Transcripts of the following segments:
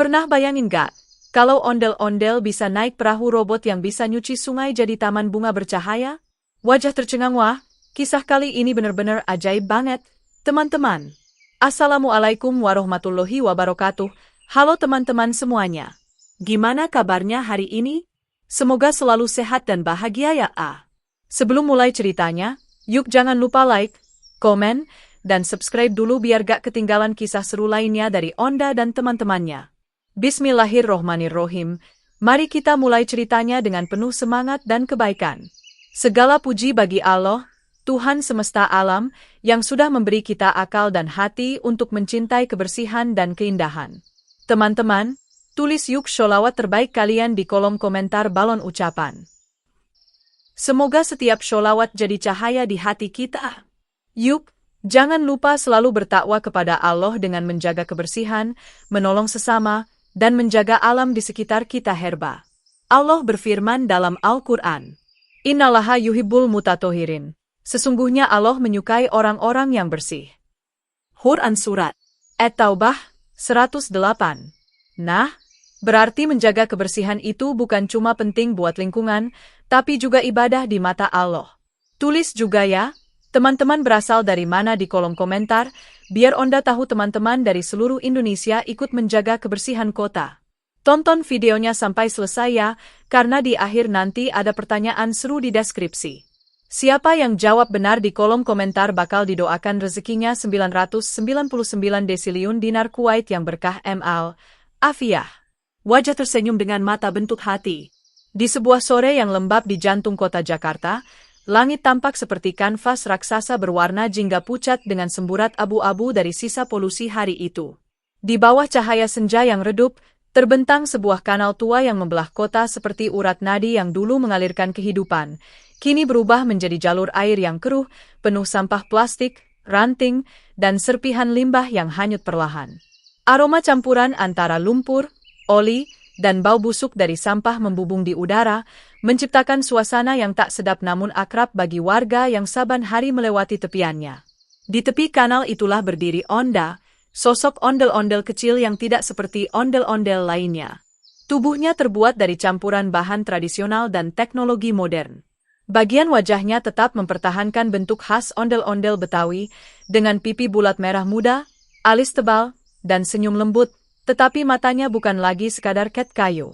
Pernah bayangin gak, kalau ondel-ondel bisa naik perahu robot yang bisa nyuci sungai jadi taman bunga bercahaya? Wajah tercengang wah, kisah kali ini benar-benar ajaib banget, teman-teman. Assalamualaikum warahmatullahi wabarakatuh. Halo teman-teman semuanya. Gimana kabarnya hari ini? Semoga selalu sehat dan bahagia ya. Sebelum mulai ceritanya, yuk jangan lupa like, komen, dan subscribe dulu biar gak ketinggalan kisah seru lainnya dari Onda dan teman-temannya. Bismillahirrohmanirrohim. Mari kita mulai ceritanya dengan penuh semangat dan kebaikan. Segala puji bagi Allah, Tuhan semesta alam, yang sudah memberi kita akal dan hati untuk mencintai kebersihan dan keindahan. Teman-teman, tulis yuk sholawat terbaik kalian di kolom komentar balon ucapan. Semoga setiap sholawat jadi cahaya di hati kita. Yuk, jangan lupa selalu bertakwa kepada Allah dengan menjaga kebersihan, menolong sesama, dan menjaga alam di sekitar kita herba. Allah berfirman dalam Al-Quran, Innallaha yuhibbul mutathohirin. Sesungguhnya Allah menyukai orang-orang yang bersih. Quran Surat At-Taubah 108. Nah, berarti menjaga kebersihan itu bukan cuma penting buat lingkungan, tapi juga ibadah di mata Allah. Tulis juga ya, teman-teman berasal dari mana di kolom komentar, biar Onda tahu teman-teman dari seluruh Indonesia ikut menjaga kebersihan kota. Tonton videonya sampai selesai ya, karena di akhir nanti ada pertanyaan seru di deskripsi. Siapa yang jawab benar di kolom komentar bakal didoakan rezekinya 999 desiliun dinar Kuwait yang berkah ML. Afiah. Wajah tersenyum dengan mata bentuk hati. Di sebuah sore yang lembab di jantung kota Jakarta, langit tampak seperti kanvas raksasa berwarna jingga pucat dengan semburat abu-abu dari sisa polusi hari itu. Di bawah cahaya senja yang redup, terbentang sebuah kanal tua yang membelah kota seperti urat nadi yang dulu mengalirkan kehidupan, kini berubah menjadi jalur air yang keruh, penuh sampah plastik, ranting, dan serpihan limbah yang hanyut perlahan. Aroma campuran antara lumpur, oli, dan bau busuk dari sampah membubung di udara, menciptakan suasana yang tak sedap namun akrab bagi warga yang saban hari melewati tepiannya. Di tepi kanal itulah berdiri Onda, sosok ondel-ondel kecil yang tidak seperti ondel-ondel lainnya. Tubuhnya terbuat dari campuran bahan tradisional dan teknologi modern. Bagian wajahnya tetap mempertahankan bentuk khas ondel-ondel Betawi, dengan pipi bulat merah muda, alis tebal, dan senyum lembut, tetapi matanya bukan lagi sekadar cat kayu.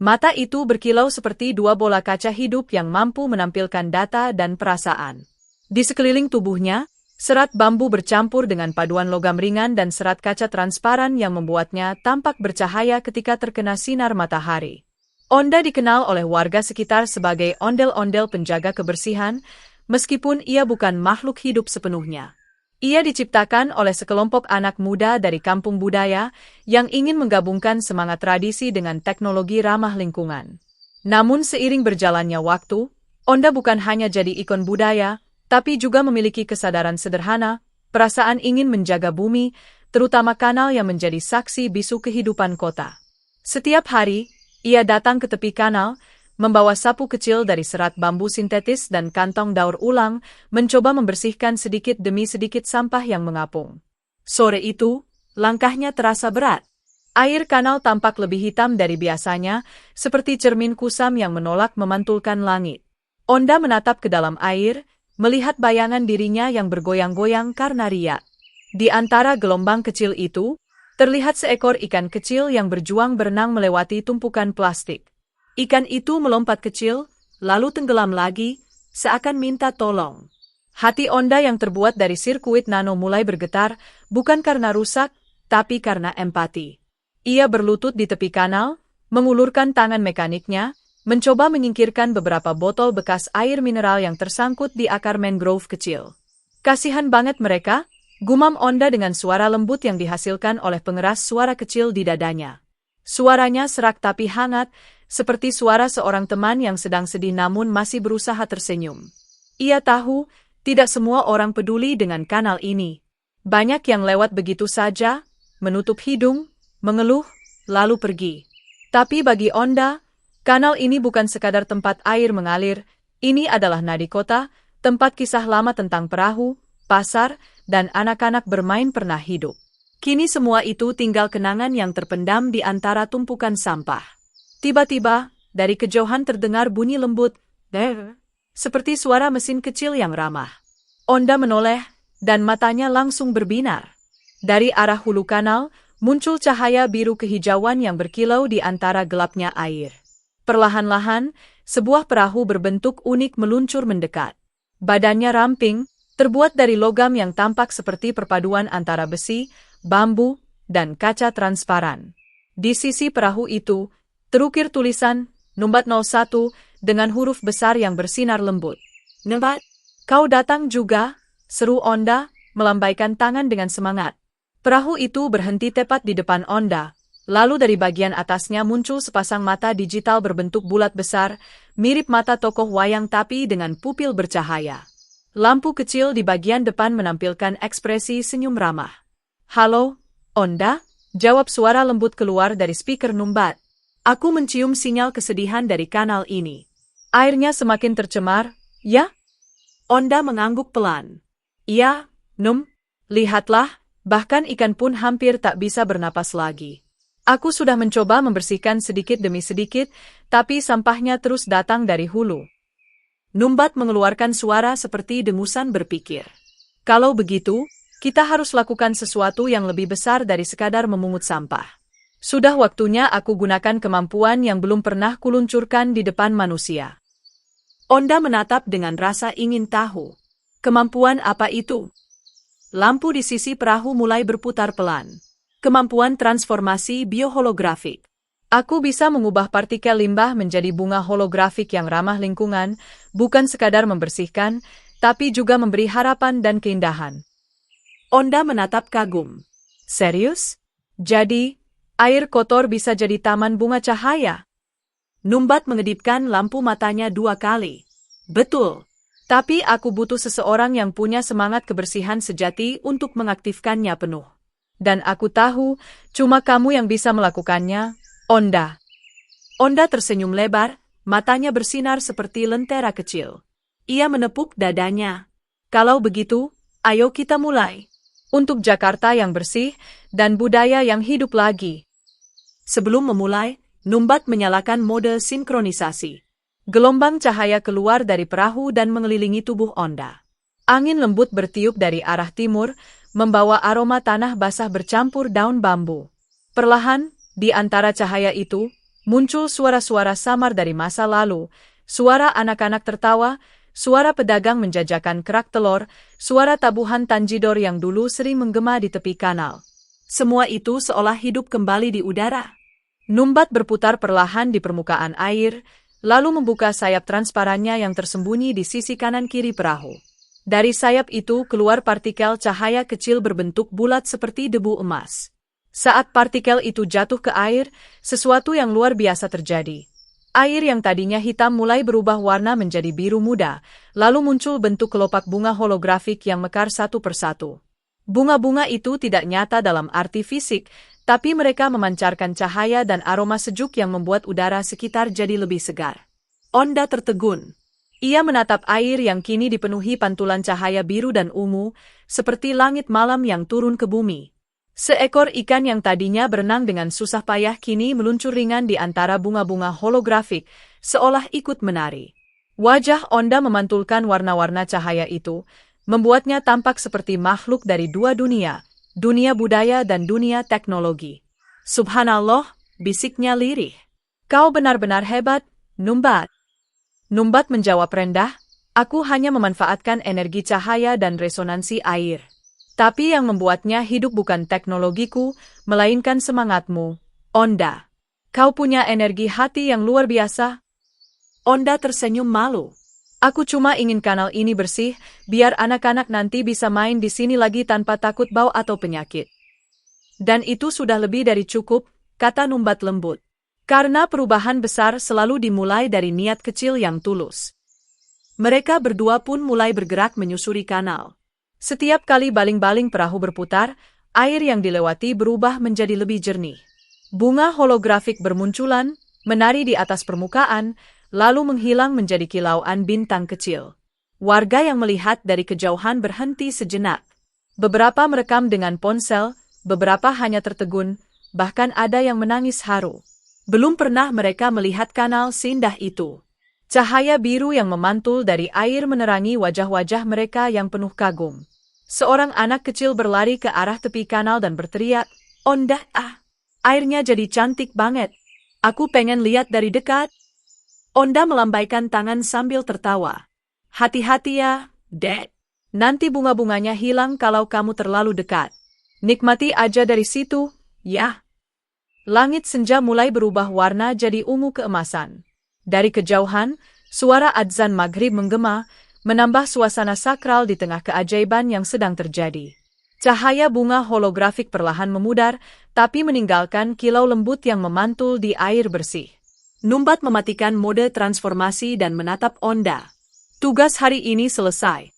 Mata itu berkilau seperti dua bola kaca hidup yang mampu menampilkan data dan perasaan. Di sekeliling tubuhnya, serat bambu bercampur dengan paduan logam ringan dan serat kaca transparan yang membuatnya tampak bercahaya ketika terkena sinar matahari. Onda dikenal oleh warga sekitar sebagai ondel-ondel penjaga kebersihan, meskipun ia bukan makhluk hidup sepenuhnya. Ia diciptakan oleh sekelompok anak muda dari kampung budaya yang ingin menggabungkan semangat tradisi dengan teknologi ramah lingkungan. Namun seiring berjalannya waktu, Onda bukan hanya jadi ikon budaya, tapi juga memiliki kesadaran sederhana, perasaan ingin menjaga bumi, terutama kanal yang menjadi saksi bisu kehidupan kota. Setiap hari, ia datang ke tepi kanal, membawa sapu kecil dari serat bambu sintetis dan kantong daur ulang, mencoba membersihkan sedikit demi sedikit sampah yang mengapung. Sore itu, langkahnya terasa berat. Air kanal tampak lebih hitam dari biasanya, seperti cermin kusam yang menolak memantulkan langit. Onda menatap ke dalam air, melihat bayangan dirinya yang bergoyang-goyang karena riak. Di antara gelombang kecil itu, terlihat seekor ikan kecil yang berjuang berenang melewati tumpukan plastik. Ikan itu melompat kecil, lalu tenggelam lagi, seakan minta tolong. Hati Onda yang terbuat dari sirkuit nano mulai bergetar, bukan karena rusak, tapi karena empati. Ia berlutut di tepi kanal, mengulurkan tangan mekaniknya, mencoba menyingkirkan beberapa botol bekas air mineral yang tersangkut di akar mangrove kecil. Kasihan banget mereka, gumam Onda dengan suara lembut yang dihasilkan oleh pengeras suara kecil di dadanya. Suaranya serak tapi hangat, seperti suara seorang teman yang sedang sedih namun masih berusaha tersenyum. Ia tahu, tidak semua orang peduli dengan kanal ini. Banyak yang lewat begitu saja, menutup hidung, mengeluh, lalu pergi. Tapi bagi Onda, kanal ini bukan sekadar tempat air mengalir, ini adalah nadi kota, tempat kisah lama tentang perahu, pasar, dan anak-anak bermain pernah hidup. Kini semua itu tinggal kenangan yang terpendam di antara tumpukan sampah. Tiba-tiba, dari kejauhan terdengar bunyi lembut, seperti suara mesin kecil yang ramah. Onda menoleh, dan matanya langsung berbinar. Dari arah hulu kanal, muncul cahaya biru kehijauan yang berkilau di antara gelapnya air. Perlahan-lahan, sebuah perahu berbentuk unik meluncur mendekat. Badannya ramping, terbuat dari logam yang tampak seperti perpaduan antara besi, bambu, dan kaca transparan. Di sisi perahu itu, terukir tulisan Numbat 01 dengan huruf besar yang bersinar lembut. "Numbat, kau datang juga?" seru Onda, melambaikan tangan dengan semangat. Perahu itu berhenti tepat di depan Onda, lalu dari bagian atasnya muncul sepasang mata digital berbentuk bulat besar, mirip mata tokoh wayang tapi dengan pupil bercahaya. Lampu kecil di bagian depan menampilkan ekspresi senyum ramah. "Halo, Onda," jawab suara lembut keluar dari speaker Numbat. "Aku mencium sinyal kesedihan dari kanal ini. Airnya semakin tercemar, ya?" Onda mengangguk pelan. "Iya, Num, lihatlah, bahkan ikan pun hampir tak bisa bernapas lagi. Aku sudah mencoba membersihkan sedikit demi sedikit, tapi sampahnya terus datang dari hulu." Numbat mengeluarkan suara seperti dengusan berpikir. "Kalau begitu, kita harus lakukan sesuatu yang lebih besar dari sekadar memungut sampah. Sudah waktunya aku gunakan kemampuan yang belum pernah kuluncurkan di depan manusia." Onda menatap dengan rasa ingin tahu. Kemampuan apa itu? Lampu di sisi perahu mulai berputar pelan. Kemampuan transformasi bioholografik. Aku bisa mengubah partikel limbah menjadi bunga holografik yang ramah lingkungan, bukan sekadar membersihkan, tapi juga memberi harapan dan keindahan. Onda menatap kagum. "Serius? Jadi, air kotor bisa jadi taman bunga cahaya?" Numbat mengedipkan lampu matanya 2 kali. "Betul. Tapi aku butuh seseorang yang punya semangat kebersihan sejati untuk mengaktifkannya penuh. Dan aku tahu, cuma kamu yang bisa melakukannya, Onda." Onda tersenyum lebar, matanya bersinar seperti lentera kecil. Ia menepuk dadanya. "Kalau begitu, ayo kita mulai. Untuk Jakarta yang bersih dan budaya yang hidup lagi." Sebelum memulai, Numbat menyalakan mode sinkronisasi. Gelombang cahaya keluar dari perahu dan mengelilingi tubuh Onda. Angin lembut bertiup dari arah timur, membawa aroma tanah basah bercampur daun bambu. Perlahan, di antara cahaya itu, muncul suara-suara samar dari masa lalu, suara anak-anak tertawa, suara pedagang menjajakan kerak telur, suara tabuhan tanjidor yang dulu sering menggema di tepi kanal. Semua itu seolah hidup kembali di udara. Numbat berputar perlahan di permukaan air, lalu membuka sayap transparannya yang tersembunyi di sisi kanan-kiri perahu. Dari sayap itu keluar partikel cahaya kecil berbentuk bulat seperti debu emas. Saat partikel itu jatuh ke air, sesuatu yang luar biasa terjadi. Air yang tadinya hitam mulai berubah warna menjadi biru muda, lalu muncul bentuk kelopak bunga holografik yang mekar satu persatu. Bunga-bunga itu tidak nyata dalam arti fisik, tapi mereka memancarkan cahaya dan aroma sejuk yang membuat udara sekitar jadi lebih segar. Onda tertegun. Ia menatap air yang kini dipenuhi pantulan cahaya biru dan ungu, seperti langit malam yang turun ke bumi. Seekor ikan yang tadinya berenang dengan susah payah kini meluncur ringan di antara bunga-bunga holografik, seolah ikut menari. Wajah Onda memantulkan warna-warna cahaya itu, membuatnya tampak seperti makhluk dari 2 dunia, dunia budaya dan dunia teknologi. "Subhanallah," bisiknya lirih. "Kau benar-benar hebat, Numbat." Numbat menjawab rendah, "Aku hanya memanfaatkan energi cahaya dan resonansi air. Tapi yang membuatnya hidup bukan teknologiku, melainkan semangatmu, Onda. Kau punya energi hati yang luar biasa." Onda tersenyum malu. "Aku cuma ingin kanal ini bersih, biar anak-anak nanti bisa main di sini lagi tanpa takut bau atau penyakit." "Dan itu sudah lebih dari cukup," kata Numbat lembut. "Karena perubahan besar selalu dimulai dari niat kecil yang tulus." Mereka berdua pun mulai bergerak menyusuri kanal. Setiap kali baling-baling perahu berputar, air yang dilewati berubah menjadi lebih jernih. Bunga holografik bermunculan, menari di atas permukaan, lalu menghilang menjadi kilauan bintang kecil. Warga yang melihat dari kejauhan berhenti sejenak. Beberapa merekam dengan ponsel, beberapa hanya tertegun, bahkan ada yang menangis haru. Belum pernah mereka melihat kanal seindah itu. Cahaya biru yang memantul dari air menerangi wajah-wajah mereka yang penuh kagum. Seorang anak kecil berlari ke arah tepi kanal dan berteriak, "Onda, airnya jadi cantik banget. Aku pengen lihat dari dekat." Onda melambaikan tangan sambil tertawa. "Hati-hati ya, Dad. Nanti bunga-bunganya hilang kalau kamu terlalu dekat. Nikmati aja dari situ, ya." Langit senja mulai berubah warna jadi ungu keemasan. Dari kejauhan, suara adzan maghrib menggema, menambah suasana sakral di tengah keajaiban yang sedang terjadi. Cahaya bunga holografik perlahan memudar, tapi meninggalkan kilau lembut yang memantul di air bersih. Numbat mematikan mode transformasi dan menatap Onda. Tugas hari ini selesai.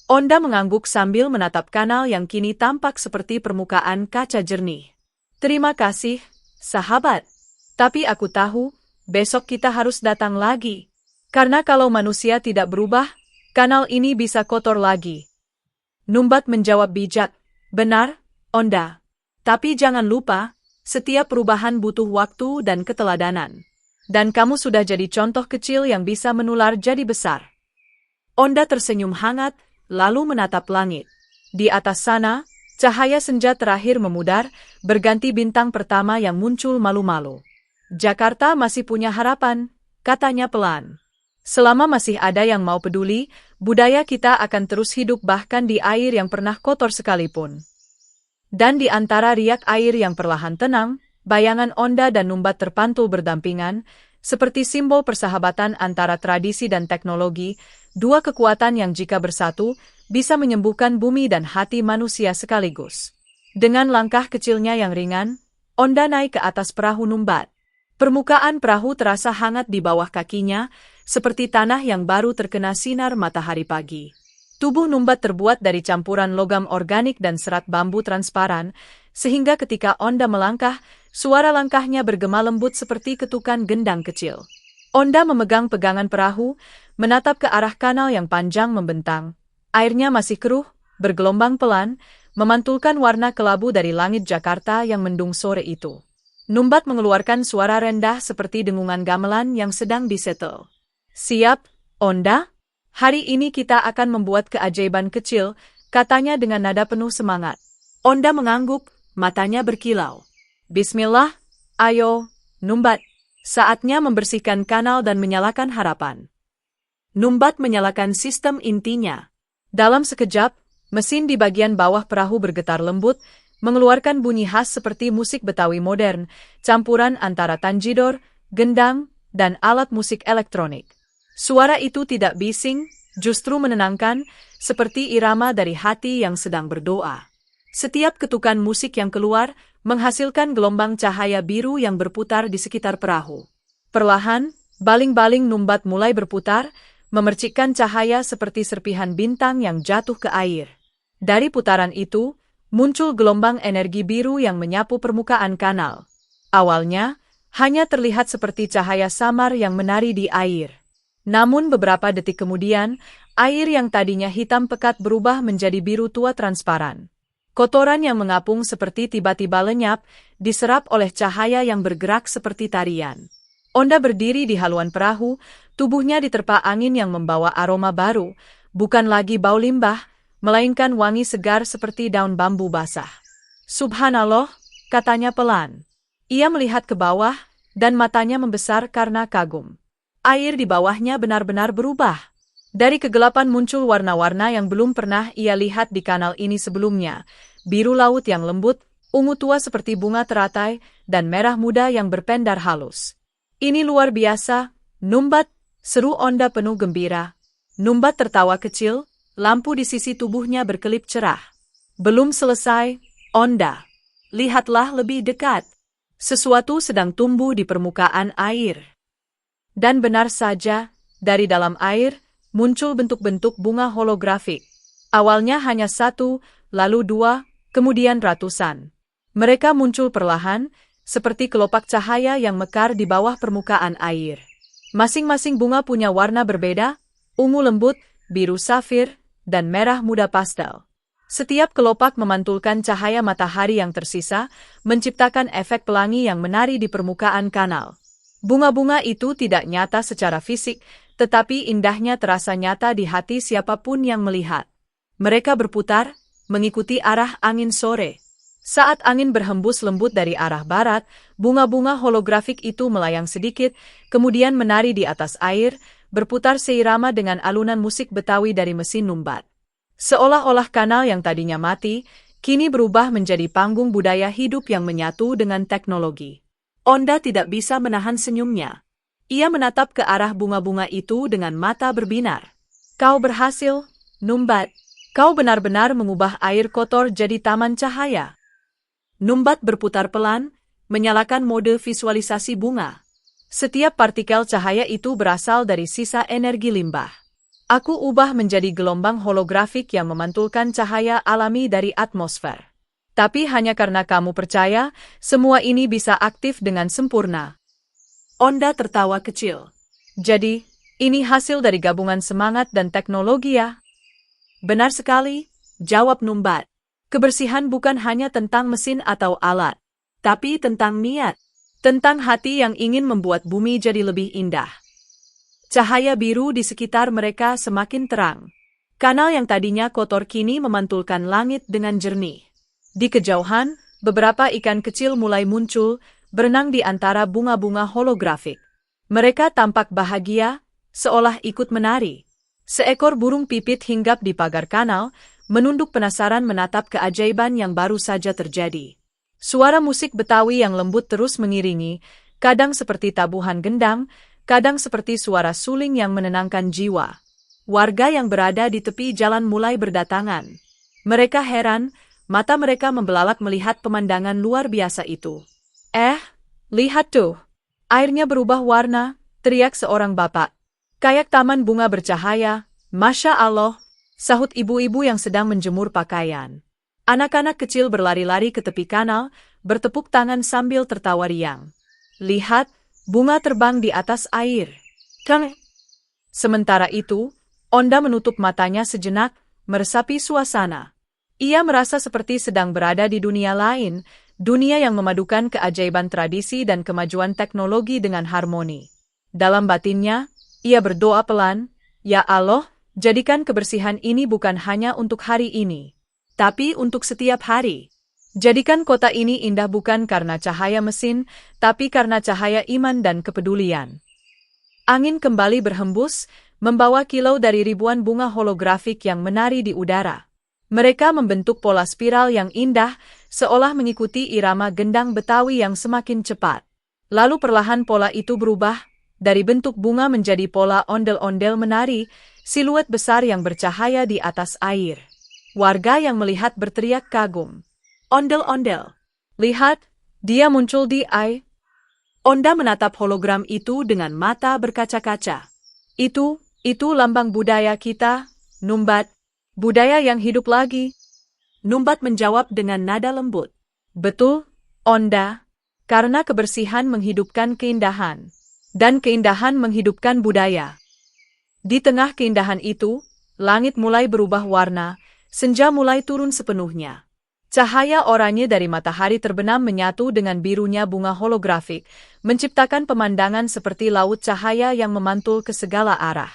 Onda mengangguk sambil menatap kanal yang kini tampak seperti permukaan kaca jernih. "Terima kasih, sahabat. Tapi aku tahu, besok kita harus datang lagi. Karena kalau manusia tidak berubah, kanal ini bisa kotor lagi." Numbat menjawab bijak, "Benar, Onda. Tapi jangan lupa, setiap perubahan butuh waktu dan keteladanan. Dan kamu sudah jadi contoh kecil yang bisa menular jadi besar." Onda tersenyum hangat, lalu menatap langit. Di atas sana, cahaya senja terakhir memudar, berganti bintang pertama yang muncul malu-malu. "Jakarta masih punya harapan," katanya pelan. "Selama masih ada yang mau peduli, budaya kita akan terus hidup bahkan di air yang pernah kotor sekalipun." Dan di antara riak air yang perlahan tenang, bayangan Onda dan Numbat terpantul berdampingan, seperti simbol persahabatan antara tradisi dan teknologi, dua kekuatan yang jika bersatu, bisa menyembuhkan bumi dan hati manusia sekaligus. Dengan langkah kecilnya yang ringan, Onda naik ke atas perahu Numbat. Permukaan perahu terasa hangat di bawah kakinya, seperti tanah yang baru terkena sinar matahari pagi. Tubuh Numbat terbuat dari campuran logam organik dan serat bambu transparan, sehingga ketika Onda melangkah, suara langkahnya bergema lembut seperti ketukan gendang kecil. Onda memegang pegangan perahu, menatap ke arah kanal yang panjang membentang. Airnya masih keruh, bergelombang pelan, memantulkan warna kelabu dari langit Jakarta yang mendung sore itu. Numbat mengeluarkan suara rendah seperti dengungan gamelan yang sedang disetel. "Siap, Onda? Hari ini kita akan membuat keajaiban kecil," katanya dengan nada penuh semangat. Onda mengangguk, matanya berkilau. "Bismillah, ayo, Numbat. Saatnya membersihkan kanal dan menyalakan harapan." Numbat menyalakan sistem intinya. Dalam sekejap, mesin di bagian bawah perahu bergetar lembut, mengeluarkan bunyi khas seperti musik Betawi modern, campuran antara tanjidor, gendang, dan alat musik elektronik. Suara itu tidak bising, justru menenangkan, seperti irama dari hati yang sedang berdoa. Setiap ketukan musik yang keluar, menghasilkan gelombang cahaya biru yang berputar di sekitar perahu. Perlahan, baling-baling Numbat mulai berputar, memercikkan cahaya seperti serpihan bintang yang jatuh ke air. Dari putaran itu, muncul gelombang energi biru yang menyapu permukaan kanal. Awalnya, hanya terlihat seperti cahaya samar yang menari di air. Namun beberapa detik kemudian, air yang tadinya hitam pekat berubah menjadi biru tua transparan. Kotoran yang mengapung seperti tiba-tiba lenyap, diserap oleh cahaya yang bergerak seperti tarian. Onda berdiri di haluan perahu, tubuhnya diterpa angin yang membawa aroma baru, bukan lagi bau limbah, melainkan wangi segar seperti daun bambu basah. "Subhanallah," katanya pelan. Ia melihat ke bawah, dan matanya membesar karena kagum. Air di bawahnya benar-benar berubah. Dari kegelapan muncul warna-warna yang belum pernah ia lihat di kanal ini sebelumnya, biru laut yang lembut, ungu tua seperti bunga teratai, dan merah muda yang berpendar halus. "Ini luar biasa, Numbat," seru Onda penuh gembira. Numbat tertawa kecil, lampu di sisi tubuhnya berkelip cerah. "Belum selesai, Onda. Lihatlah lebih dekat. Sesuatu sedang tumbuh di permukaan air." Dan benar saja, dari dalam air, muncul bentuk-bentuk bunga holografik. Awalnya hanya satu, lalu dua, kemudian ratusan. Mereka muncul perlahan, seperti kelopak cahaya yang mekar di bawah permukaan air. Masing-masing bunga punya warna berbeda, ungu lembut, biru safir, dan merah muda pastel. Setiap kelopak memantulkan cahaya matahari yang tersisa, menciptakan efek pelangi yang menari di permukaan kanal. Bunga-bunga itu tidak nyata secara fisik, tetapi indahnya terasa nyata di hati siapapun yang melihat. Mereka berputar, mengikuti arah angin sore. Saat angin berhembus lembut dari arah barat, bunga-bunga holografik itu melayang sedikit, kemudian menari di atas air, berputar seirama dengan alunan musik Betawi dari mesin numbat. Seolah-olah kanal yang tadinya mati, kini berubah menjadi panggung budaya hidup yang menyatu dengan teknologi. Onda tidak bisa menahan senyumnya. Ia menatap ke arah bunga-bunga itu dengan mata berbinar. Kau berhasil, Numbat. Kau benar-benar mengubah air kotor jadi taman cahaya. Numbat berputar pelan, menyalakan mode visualisasi bunga. Setiap partikel cahaya itu berasal dari sisa energi limbah. Aku ubah menjadi gelombang holografik yang memantulkan cahaya alami dari atmosfer. Tapi hanya karena kamu percaya, semua ini bisa aktif dengan sempurna. Onda tertawa kecil. Jadi, ini hasil dari gabungan semangat dan teknologi ya? Benar sekali, jawab Numbat. Kebersihan bukan hanya tentang mesin atau alat, tapi tentang niat. Tentang hati yang ingin membuat bumi jadi lebih indah. Cahaya biru di sekitar mereka semakin terang. Kanal yang tadinya kotor kini memantulkan langit dengan jernih. Di kejauhan, beberapa ikan kecil mulai muncul, berenang di antara bunga-bunga holografik. Mereka tampak bahagia, seolah ikut menari. Seekor burung pipit hinggap di pagar kanal, menunduk penasaran menatap keajaiban yang baru saja terjadi. Suara musik Betawi yang lembut terus mengiringi, kadang seperti tabuhan gendang, kadang seperti suara suling yang menenangkan jiwa. Warga yang berada di tepi jalan mulai berdatangan. Mereka heran, mata mereka membelalak melihat pemandangan luar biasa itu. Lihat tuh! Airnya berubah warna, teriak seorang bapak. Kayak taman bunga bercahaya, Masya Allah, sahut ibu-ibu yang sedang menjemur pakaian. Anak-anak kecil berlari-lari ke tepi kanal, bertepuk tangan sambil tertawa riang. Lihat! Bunga terbang di atas air. Sementara itu, Onda menutup matanya sejenak, meresapi suasana. Ia merasa seperti sedang berada di dunia lain, dunia yang memadukan keajaiban tradisi dan kemajuan teknologi dengan harmoni. Dalam batinnya, ia berdoa pelan, Ya Allah, jadikan kebersihan ini bukan hanya untuk hari ini, tapi untuk setiap hari. Jadikan kota ini indah bukan karena cahaya mesin, tapi karena cahaya iman dan kepedulian. Angin kembali berhembus, membawa kilau dari ribuan bunga holografik yang menari di udara. Mereka membentuk pola spiral yang indah, seolah mengikuti irama gendang Betawi yang semakin cepat. Lalu perlahan pola itu berubah, dari bentuk bunga menjadi pola ondel-ondel menari, siluet besar yang bercahaya di atas air. Warga yang melihat berteriak kagum. Ondel-ondel. Lihat, dia muncul di air. Onda menatap hologram itu dengan mata berkaca-kaca. Itu lambang budaya kita, Numbat. Budaya yang hidup lagi. Numbat menjawab dengan nada lembut. Betul, Onda. Karena kebersihan menghidupkan keindahan. Dan keindahan menghidupkan budaya. Di tengah keindahan itu, langit mulai berubah warna, senja mulai turun sepenuhnya. Cahaya oranye dari matahari terbenam menyatu dengan birunya bunga holografik, menciptakan pemandangan seperti laut cahaya yang memantul ke segala arah.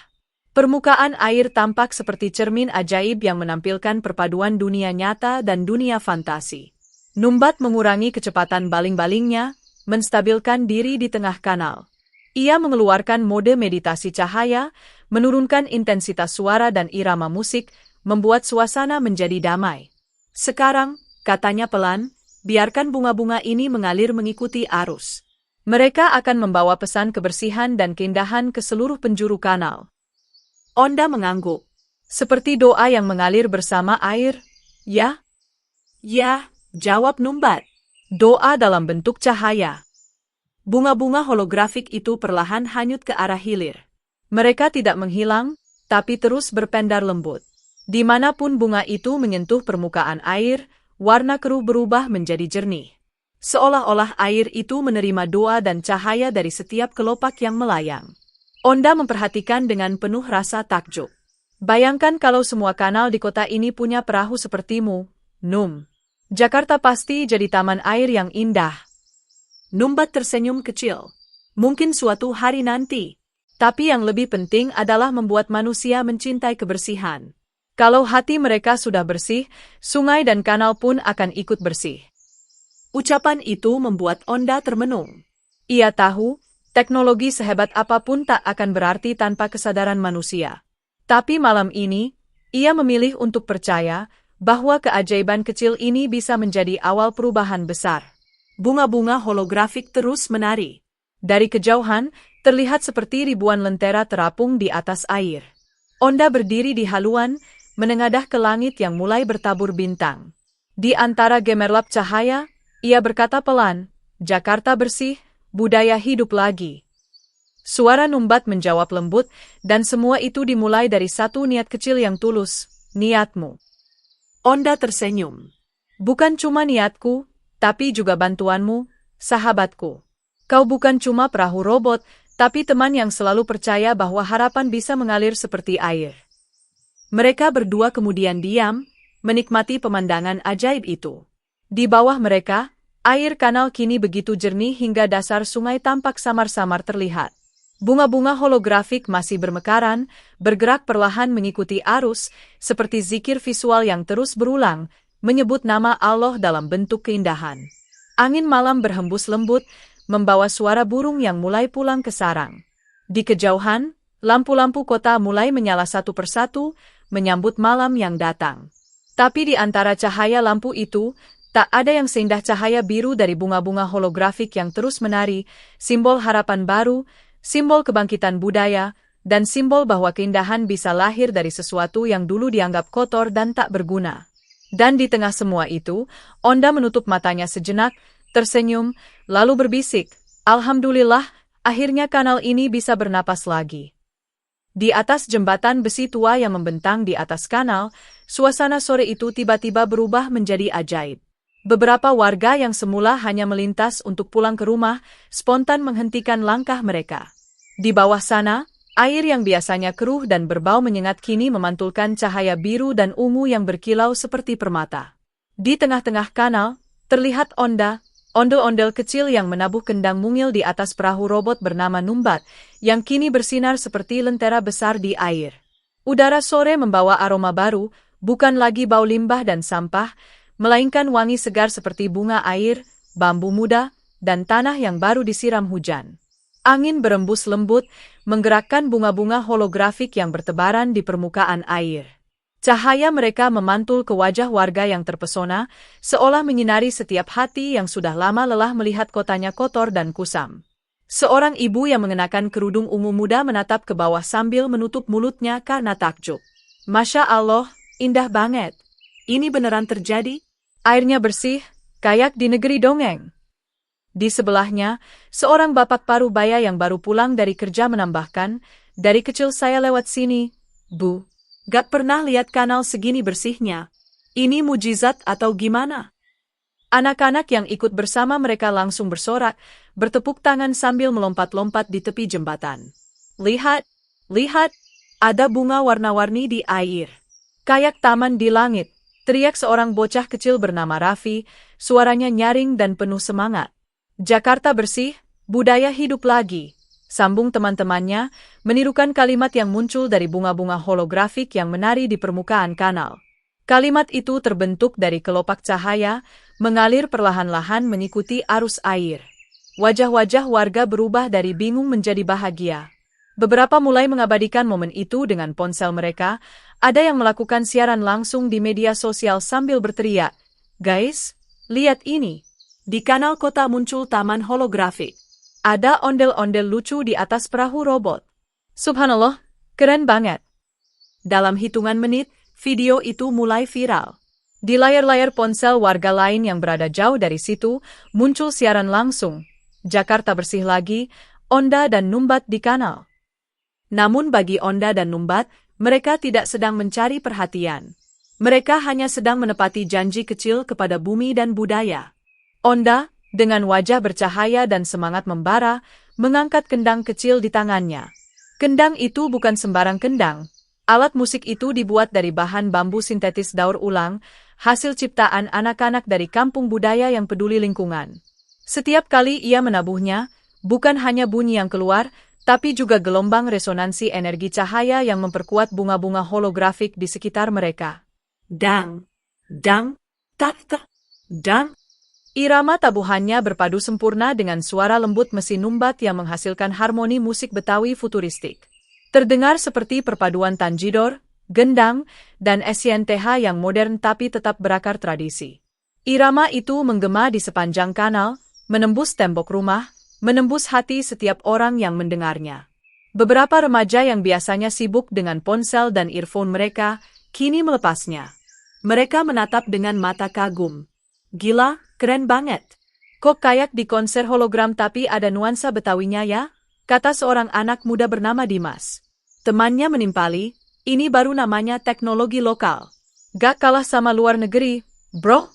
Permukaan air tampak seperti cermin ajaib yang menampilkan perpaduan dunia nyata dan dunia fantasi. Numbat mengurangi kecepatan baling-balingnya, menstabilkan diri di tengah kanal. Ia mengeluarkan mode meditasi cahaya, menurunkan intensitas suara dan irama musik, membuat suasana menjadi damai. Sekarang, katanya pelan, biarkan bunga-bunga ini mengalir mengikuti arus. Mereka akan membawa pesan kebersihan dan keindahan ke seluruh penjuru kanal. Onda mengangguk. Seperti doa yang mengalir bersama air. Ya? Ya, jawab Numbat. Doa dalam bentuk cahaya. Bunga-bunga holografik itu perlahan hanyut ke arah hilir. Mereka tidak menghilang, tapi terus berpendar lembut. Dimanapun bunga itu menyentuh permukaan air, warna keruh berubah menjadi jernih. Seolah-olah air itu menerima doa dan cahaya dari setiap kelopak yang melayang. Onda memperhatikan dengan penuh rasa takjub. Bayangkan kalau semua kanal di kota ini punya perahu sepertimu, Num. Jakarta pasti jadi taman air yang indah. Numbat tersenyum kecil. Mungkin suatu hari nanti. Tapi yang lebih penting adalah membuat manusia mencintai kebersihan. Kalau hati mereka sudah bersih, sungai dan kanal pun akan ikut bersih. Ucapan itu membuat Onda termenung. Ia tahu, teknologi sehebat apapun tak akan berarti tanpa kesadaran manusia. Tapi malam ini, ia memilih untuk percaya bahwa keajaiban kecil ini bisa menjadi awal perubahan besar. Bunga-bunga holografik terus menari. Dari kejauhan, terlihat seperti ribuan lentera terapung di atas air. Onda berdiri di haluan, menengadah ke langit yang mulai bertabur bintang. Di antara gemerlap cahaya, ia berkata pelan, "Jakarta bersih, budaya hidup lagi." Suara Numbat menjawab lembut, dan semua itu dimulai dari satu niat kecil yang tulus, niatmu. Onda tersenyum. Bukan cuma niatku, tapi juga bantuanmu, sahabatku. Kau bukan cuma perahu robot, tapi teman yang selalu percaya bahwa harapan bisa mengalir seperti air. Mereka berdua kemudian diam, menikmati pemandangan ajaib itu. Di bawah mereka, air kanal kini begitu jernih hingga dasar sungai tampak samar-samar terlihat. Bunga-bunga holografik masih bermekaran, bergerak perlahan mengikuti arus, seperti zikir visual yang terus berulang, menyebut nama Allah dalam bentuk keindahan. Angin malam berhembus lembut, membawa suara burung yang mulai pulang ke sarang. Di kejauhan, lampu-lampu kota mulai menyala satu persatu, menyambut malam yang datang. Tapi di antara cahaya lampu itu, tak ada yang seindah cahaya biru dari bunga-bunga holografik yang terus menari, simbol harapan baru, simbol kebangkitan budaya, dan simbol bahwa keindahan bisa lahir dari sesuatu yang dulu dianggap kotor dan tak berguna. Dan di tengah semua itu, Onda menutup matanya sejenak, tersenyum, lalu berbisik, "Alhamdulillah, akhirnya kanal ini bisa bernapas lagi." Di atas jembatan besi tua yang membentang di atas kanal, suasana sore itu tiba-tiba berubah menjadi ajaib. Beberapa warga yang semula hanya melintas untuk pulang ke rumah, spontan menghentikan langkah mereka. Di bawah sana, air yang biasanya keruh dan berbau menyengat kini memantulkan cahaya biru dan ungu yang berkilau seperti permata. Di tengah-tengah kanal, terlihat Onda, ondel-ondel kecil yang menabuh kendang mungil di atas perahu robot bernama Numbat, yang kini bersinar seperti lentera besar di air. Udara sore membawa aroma baru, bukan lagi bau limbah dan sampah, melainkan wangi segar seperti bunga air, bambu muda, dan tanah yang baru disiram hujan. Angin berembus lembut, menggerakkan bunga-bunga holografik yang bertebaran di permukaan air. Cahaya mereka memantul ke wajah warga yang terpesona, seolah menyinari setiap hati yang sudah lama lelah melihat kotanya kotor dan kusam. Seorang ibu yang mengenakan kerudung ungu muda menatap ke bawah sambil menutup mulutnya karena takjub. "Masya Allah, indah banget. Ini beneran terjadi? Airnya bersih, kayak di negeri dongeng." Di sebelahnya, seorang bapak parubaya yang baru pulang dari kerja menambahkan, "Dari kecil saya lewat sini, Bu. Gak pernah lihat kanal segini bersihnya. Ini mujizat atau gimana?" Anak-anak yang ikut bersama mereka langsung bersorak, bertepuk tangan sambil melompat-lompat di tepi jembatan. "Lihat, lihat, ada bunga warna-warni di air. Kayak taman di langit," teriak seorang bocah kecil bernama Raffi, suaranya nyaring dan penuh semangat. "Jakarta bersih, budaya hidup lagi," sambung teman-temannya, menirukan kalimat yang muncul dari bunga-bunga holografik yang menari di permukaan kanal. Kalimat itu terbentuk dari kelopak cahaya, mengalir perlahan-lahan mengikuti arus air. Wajah-wajah warga berubah dari bingung menjadi bahagia. Beberapa mulai mengabadikan momen itu dengan ponsel mereka, ada yang melakukan siaran langsung di media sosial sambil berteriak, "Guys, lihat ini. Di kanal kota muncul taman holografik. Ada ondel-ondel lucu di atas perahu robot. Subhanallah, keren banget." Dalam hitungan menit, video itu mulai viral. Di layar-layar ponsel warga lain yang berada jauh dari situ, muncul siaran langsung. Jakarta bersih lagi, Onda dan Numbat di kanal. Namun bagi Onda dan Numbat, mereka tidak sedang mencari perhatian. Mereka hanya sedang menepati janji kecil kepada bumi dan budaya. Onda, dengan wajah bercahaya dan semangat membara, mengangkat kendang kecil di tangannya. Kendang itu bukan sembarang kendang. Alat musik itu dibuat dari bahan bambu sintetis daur ulang, hasil ciptaan anak-anak dari kampung budaya yang peduli lingkungan. Setiap kali ia menabuhnya, bukan hanya bunyi yang keluar, tapi juga gelombang resonansi energi cahaya yang memperkuat bunga-bunga holografik di sekitar mereka. Dang, dang, tak, dang. Irama tabuhannya berpadu sempurna dengan suara lembut mesin numbat yang menghasilkan harmoni musik Betawi futuristik. Terdengar seperti perpaduan tanjidor, gendang, dan SYNTH yang modern tapi tetap berakar tradisi. Irama itu menggema di sepanjang kanal, menembus tembok rumah, menembus hati setiap orang yang mendengarnya. Beberapa remaja yang biasanya sibuk dengan ponsel dan earphone mereka, kini melepasnya. Mereka menatap dengan mata kagum. Gila, keren banget. Kok kayak di konser hologram tapi ada nuansa Betawinya ya? Kata seorang anak muda bernama Dimas. Temannya menimpali, ini baru namanya teknologi lokal. Gak kalah sama luar negeri, bro.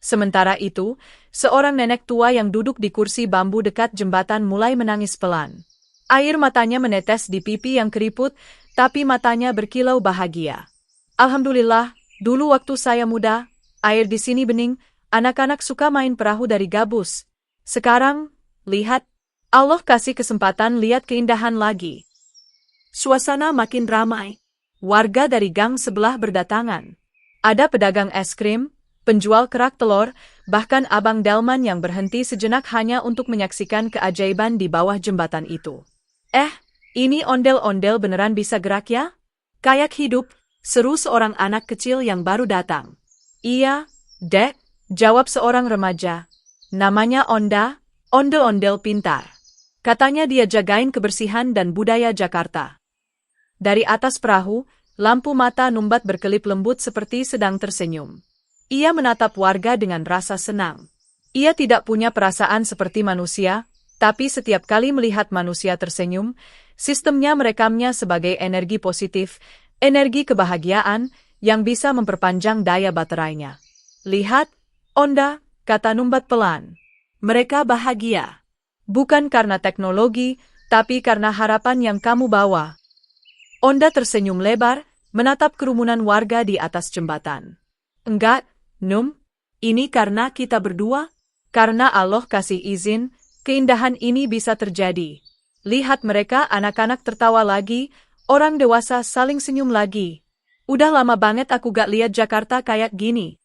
Sementara itu, seorang nenek tua yang duduk di kursi bambu dekat jembatan mulai menangis pelan. Air matanya menetes di pipi yang keriput, tapi matanya berkilau bahagia. Alhamdulillah, dulu waktu saya muda, air di sini bening, anak-anak suka main perahu dari gabus. Sekarang, lihat, Allah kasih kesempatan lihat keindahan lagi. Suasana makin ramai. Warga dari gang sebelah berdatangan. Ada pedagang es krim, penjual kerak telur, bahkan Abang Delman yang berhenti sejenak hanya untuk menyaksikan keajaiban di bawah jembatan itu. Ini ondel-ondel beneran bisa gerak ya? Kayak hidup, seru seorang anak kecil yang baru datang. Iya, Dek, jawab seorang remaja. Namanya Onda, ondel-ondel pintar. Katanya dia jagain kebersihan dan budaya Jakarta. Dari atas perahu, lampu mata numbat berkelip lembut seperti sedang tersenyum. Ia menatap warga dengan rasa senang. Ia tidak punya perasaan seperti manusia, tapi setiap kali melihat manusia tersenyum, sistemnya merekamnya sebagai energi positif, energi kebahagiaan yang bisa memperpanjang daya baterainya. Lihat, Onda, kata numbat pelan. Mereka bahagia. Bukan karena teknologi, tapi karena harapan yang kamu bawa. Onda tersenyum lebar, menatap kerumunan warga di atas jembatan. Enggak, Num, ini karena kita berdua, karena Allah kasih izin, keindahan ini bisa terjadi. Lihat mereka anak-anak tertawa lagi, orang dewasa saling senyum lagi. Udah lama banget aku gak lihat Jakarta kayak gini.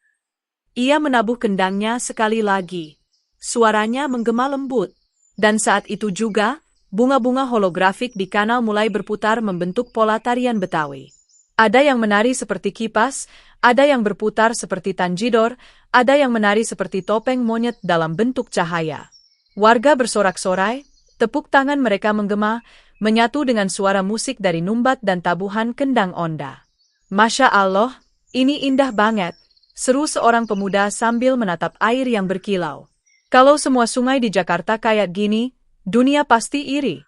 Ia menabuh kendangnya sekali lagi. Suaranya menggema lembut. Dan saat itu juga, bunga-bunga holografik di kanal mulai berputar membentuk pola tarian Betawi. Ada yang menari seperti kipas, ada yang berputar seperti tanjidor, ada yang menari seperti topeng monyet dalam bentuk cahaya. Warga bersorak-sorai, tepuk tangan mereka menggema, menyatu dengan suara musik dari numbat dan tabuhan kendang Onda. Masya Allah, ini indah banget, seru seorang pemuda sambil menatap air yang berkilau. Kalau semua sungai di Jakarta kayak gini, dunia pasti iri.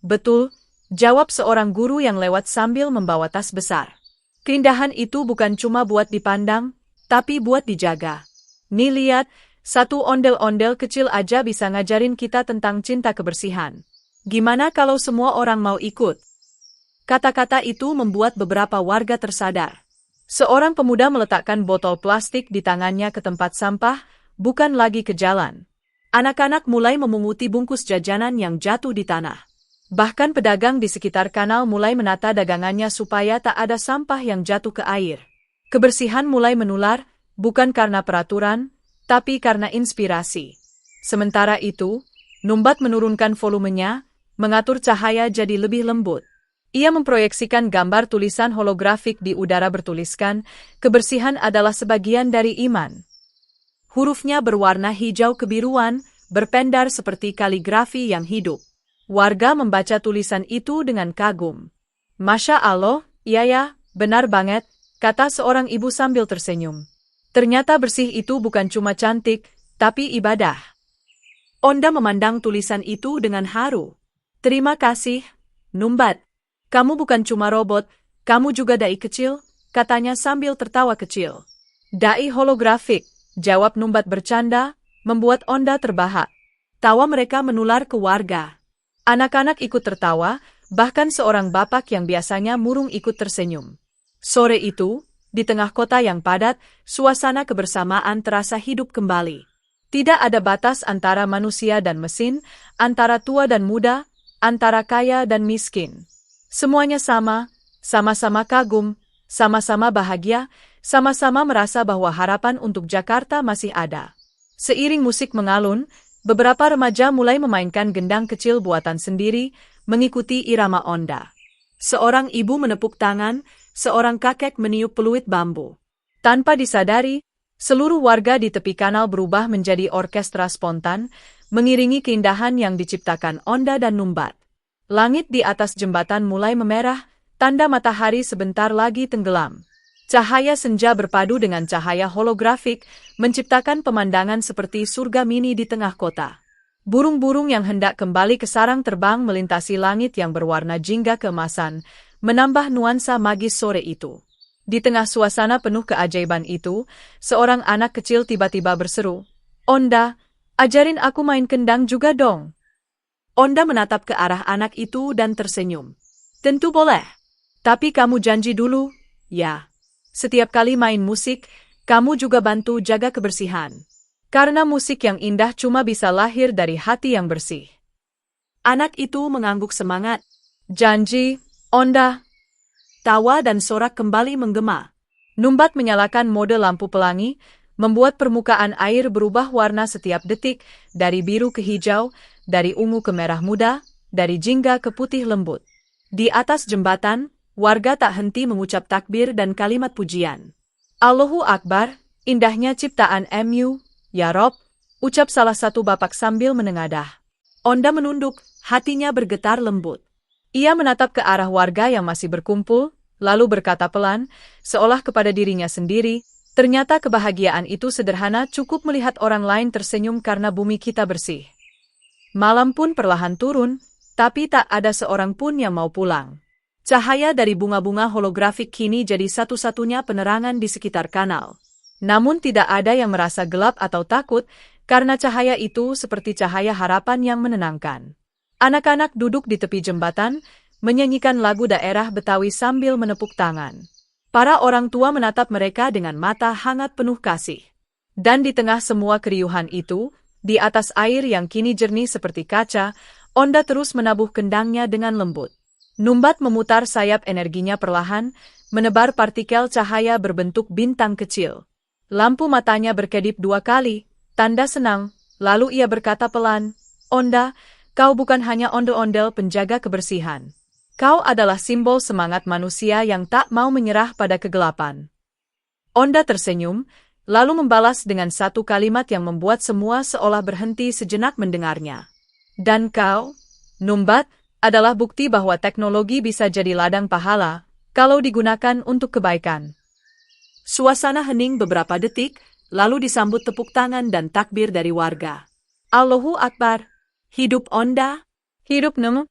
Betul, jawab seorang guru yang lewat sambil membawa tas besar. Keindahan itu bukan cuma buat dipandang, tapi buat dijaga. Nih lihat, satu ondel-ondel kecil aja bisa ngajarin kita tentang cinta kebersihan. Gimana kalau semua orang mau ikut? Kata-kata itu membuat beberapa warga tersadar. Seorang pemuda meletakkan botol plastik di tangannya ke tempat sampah, bukan lagi ke jalan. Anak-anak mulai memunguti bungkus jajanan yang jatuh di tanah. Bahkan pedagang di sekitar kanal mulai menata dagangannya supaya tak ada sampah yang jatuh ke air. Kebersihan mulai menular, bukan karena peraturan, tapi karena inspirasi. Sementara itu, numbat menurunkan volumenya, mengatur cahaya jadi lebih lembut. Ia memproyeksikan gambar tulisan holografik di udara bertuliskan, kebersihan adalah sebagian dari iman. Hurufnya berwarna hijau kebiruan, berpendar seperti kaligrafi yang hidup. Warga membaca tulisan itu dengan kagum. Masya Allah, iya, benar banget, kata seorang ibu sambil tersenyum. Ternyata bersih itu bukan cuma cantik, tapi ibadah. Onda memandang tulisan itu dengan haru. Terima kasih, Numbat. Kamu bukan cuma robot, kamu juga dai kecil, katanya sambil tertawa kecil. Dai holografik, jawab Numbat bercanda, membuat Onda terbahak. Tawa mereka menular ke warga. Anak-anak ikut tertawa, Bahkan seorang bapak yang biasanya murung ikut tersenyum. Sore itu, di tengah kota yang padat, suasana kebersamaan terasa hidup kembali. Tidak ada batas antara manusia dan mesin, antara tua dan muda, antara kaya dan miskin. Semuanya sama-sama kagum, sama-sama bahagia, sama-sama merasa bahwa harapan untuk Jakarta masih ada. Seiring musik mengalun, beberapa remaja mulai memainkan gendang kecil buatan sendiri, mengikuti irama onda. Seorang ibu menepuk tangan, seorang kakek meniup peluit bambu. Tanpa disadari, seluruh warga di tepi kanal berubah menjadi orkestra spontan, mengiringi keindahan yang diciptakan onda dan numbat. Langit di atas jembatan mulai memerah, tanda matahari sebentar lagi tenggelam. Cahaya senja berpadu dengan cahaya holografik, menciptakan pemandangan seperti surga mini di tengah kota. Burung-burung yang hendak kembali ke sarang terbang melintasi langit yang berwarna jingga keemasan, menambah nuansa magis sore itu. Di tengah suasana penuh keajaiban itu, seorang anak kecil tiba-tiba berseru, "Onda, ajarin aku main kendang juga dong." Onda menatap ke arah anak itu dan tersenyum. "Tentu boleh. Tapi kamu janji dulu, ya. Setiap kali main musik, kamu juga bantu jaga kebersihan. Karena musik yang indah cuma bisa lahir dari hati yang bersih." Anak itu mengangguk semangat. "Janji, Onda." Tawa dan sorak kembali menggema. Numbat menyalakan mode lampu pelangi, membuat permukaan air berubah warna setiap detik, dari biru ke hijau, dari ungu ke merah muda, dari jingga ke putih lembut. Di atas jembatan, warga tak henti mengucap takbir dan kalimat pujian. "Allahu Akbar, indahnya ciptaan MU. Ya Rob," ucap salah satu bapak sambil menengadah. Onda menunduk, hatinya bergetar lembut. Ia menatap ke arah warga yang masih berkumpul, lalu berkata pelan, seolah kepada dirinya sendiri, "Ternyata kebahagiaan itu sederhana, cukup melihat orang lain tersenyum karena bumi kita bersih." Malam pun perlahan turun, tapi tak ada seorang pun yang mau pulang. Cahaya dari bunga-bunga holografik kini jadi satu-satunya penerangan di sekitar kanal. Namun tidak ada yang merasa gelap atau takut, karena cahaya itu seperti cahaya harapan yang menenangkan. Anak-anak duduk di tepi jembatan, menyanyikan lagu daerah Betawi sambil menepuk tangan. Para orang tua menatap mereka dengan mata hangat penuh kasih. Dan di tengah semua keriuhan itu, di atas air yang kini jernih seperti kaca, Onda terus menabuh kendangnya dengan lembut. Numbat memutar sayap energinya perlahan, menebar partikel cahaya berbentuk bintang kecil. Lampu matanya berkedip 2 kali, tanda senang, lalu ia berkata pelan, "Onda, kau bukan hanya ondel-ondel penjaga kebersihan. Kau adalah simbol semangat manusia yang tak mau menyerah pada kegelapan." Onda tersenyum, lalu membalas dengan satu kalimat yang membuat semua seolah berhenti sejenak mendengarnya. "Dan kau, Numbat, adalah bukti bahwa teknologi bisa jadi ladang pahala, kalau digunakan untuk kebaikan." Suasana hening beberapa detik, lalu disambut tepuk tangan dan takbir dari warga. "Allahu Akbar! Hidup Onda! Hidup Nemu!"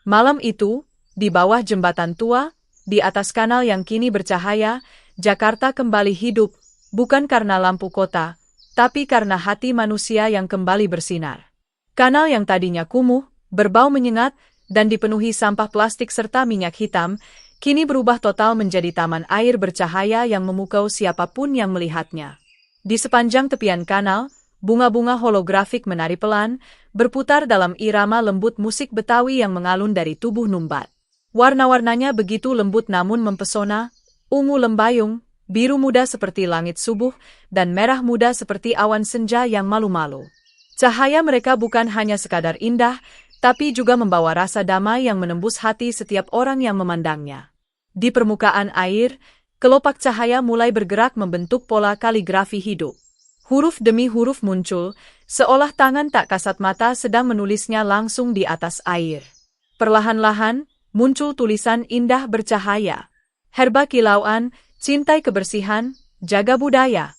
Malam itu, di bawah jembatan tua, di atas kanal yang kini bercahaya, Jakarta kembali hidup, bukan karena lampu kota, tapi karena hati manusia yang kembali bersinar. Kanal yang tadinya kumuh, berbau menyengat, dan dipenuhi sampah plastik serta minyak hitam, kini berubah total menjadi taman air bercahaya yang memukau siapapun yang melihatnya. Di sepanjang tepian kanal, bunga-bunga holografik menari pelan, berputar dalam irama lembut musik Betawi yang mengalun dari tubuh Numbat. Warna-warnanya begitu lembut namun mempesona, ungu lembayung, biru muda seperti langit subuh, dan merah muda seperti awan senja yang malu-malu. Cahaya mereka bukan hanya sekadar indah, tapi juga membawa rasa damai yang menembus hati setiap orang yang memandangnya. Di permukaan air, kelopak cahaya mulai bergerak membentuk pola kaligrafi hidup. Huruf demi huruf muncul, seolah tangan tak kasat mata sedang menulisnya langsung di atas air. Perlahan-lahan, muncul tulisan indah bercahaya. Herba Kilauan, cintai kebersihan, jaga budaya.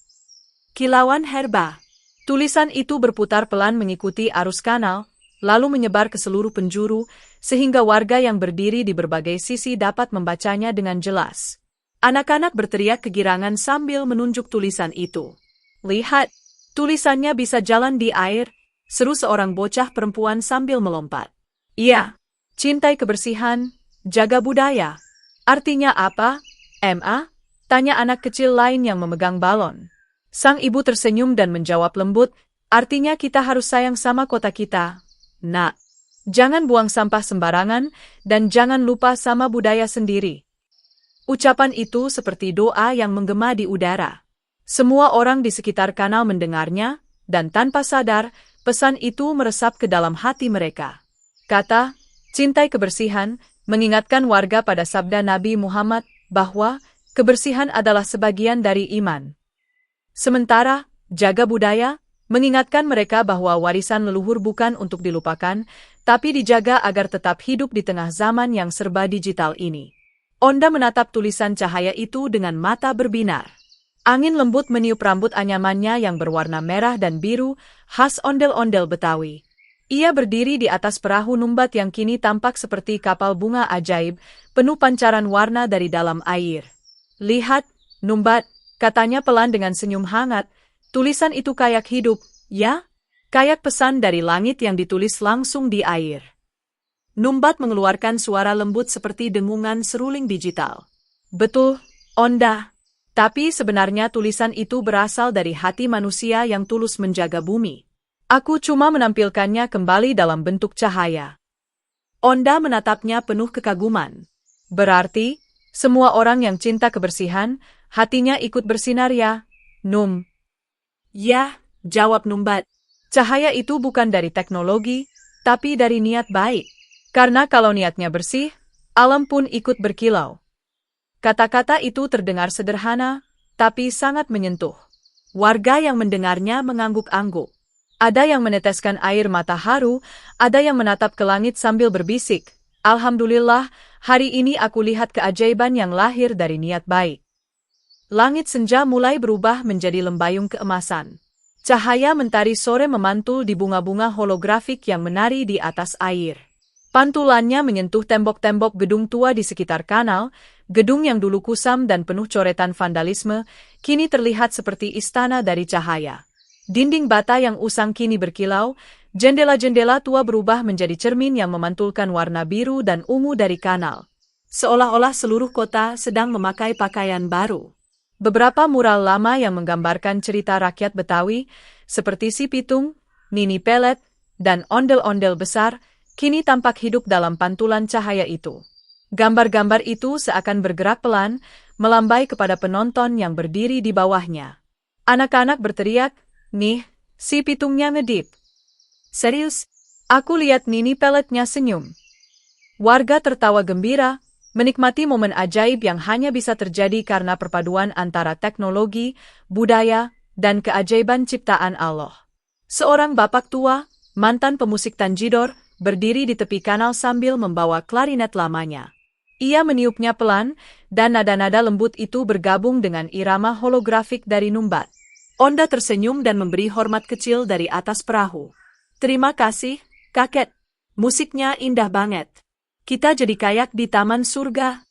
Kilauan Herba. Tulisan itu berputar pelan mengikuti arus kanal, lalu menyebar ke seluruh penjuru, sehingga warga yang berdiri di berbagai sisi dapat membacanya dengan jelas. Anak-anak berteriak kegirangan sambil menunjuk tulisan itu. "Lihat, tulisannya bisa jalan di air," seru seorang bocah perempuan sambil melompat. "Iya, Cintai kebersihan, jaga budaya. Artinya apa, Ma? Tanya anak kecil lain yang memegang balon. Sang ibu tersenyum dan menjawab lembut, artinya kita harus sayang sama kota kita, Nak. Jangan buang sampah sembarangan, dan jangan lupa sama budaya sendiri. Ucapan itu seperti doa yang menggema di udara. Semua orang di sekitar kanal mendengarnya, dan tanpa sadar, pesan itu meresap ke dalam hati mereka. Kata, cintai kebersihan, mengingatkan warga pada sabda Nabi Muhammad, bahwa kebersihan adalah sebagian dari iman. Sementara, jaga budaya, mengingatkan mereka bahwa warisan leluhur bukan untuk dilupakan, tapi dijaga agar tetap hidup di tengah zaman yang serba digital ini. Onda menatap tulisan cahaya itu dengan mata berbinar. Angin lembut meniup rambut anyamannya yang berwarna merah dan biru, khas ondel-ondel Betawi. Ia berdiri di atas perahu numbat yang kini tampak seperti kapal bunga ajaib, penuh pancaran warna dari dalam air. Lihat, numbat, katanya pelan dengan senyum hangat, tulisan itu kayak hidup, ya? Kayak pesan dari langit yang ditulis langsung di air. Numbat mengeluarkan suara lembut seperti dengungan seruling digital. Betul, Onda. Tapi sebenarnya tulisan itu berasal dari hati manusia yang tulus menjaga bumi. Aku cuma menampilkannya kembali dalam bentuk cahaya. Onda menatapnya penuh kekaguman. Berarti, semua orang yang cinta kebersihan, hatinya ikut bersinar ya, Num? Ya, jawab Numbat. Cahaya itu bukan dari teknologi, tapi dari niat baik. Karena kalau niatnya bersih, alam pun ikut berkilau. Kata-kata itu terdengar sederhana, tapi sangat menyentuh. Warga yang mendengarnya mengangguk-angguk. Ada yang meneteskan air mata haru, ada yang menatap ke langit sambil berbisik, Alhamdulillah, hari ini aku lihat keajaiban yang lahir dari niat baik. Langit senja mulai berubah menjadi lembayung keemasan. Cahaya mentari sore memantul di bunga-bunga holografik yang menari di atas air. Pantulannya menyentuh tembok-tembok gedung tua di sekitar kanal, gedung yang dulu kusam dan penuh coretan vandalisme, kini terlihat seperti istana dari cahaya. Dinding bata yang usang kini berkilau, jendela-jendela tua berubah menjadi cermin yang memantulkan warna biru dan ungu dari kanal. Seolah-olah seluruh kota sedang memakai pakaian baru. Beberapa mural lama yang menggambarkan cerita rakyat Betawi, seperti Si Pitung, Nini Pelet, dan ondel-ondel besar, kini tampak hidup dalam pantulan cahaya itu. Gambar-gambar itu seakan bergerak pelan, melambai kepada penonton yang berdiri di bawahnya. Anak-anak berteriak, "Nih, si Pitungnya ngedip." Serius, aku lihat Nini Peletnya senyum. Warga tertawa gembira, menikmati momen ajaib yang hanya bisa terjadi karena perpaduan antara teknologi, budaya, dan keajaiban ciptaan Allah. Seorang bapak tua, mantan pemusik tanjidor, berdiri di tepi kanal sambil membawa klarinet lamanya. Ia meniupnya pelan, dan nada-nada lembut itu bergabung dengan irama holografik dari Numbat. Onda tersenyum dan memberi hormat kecil dari atas perahu. "Terima kasih, kakek. Musiknya indah banget. Kita jadi kayak di taman surga."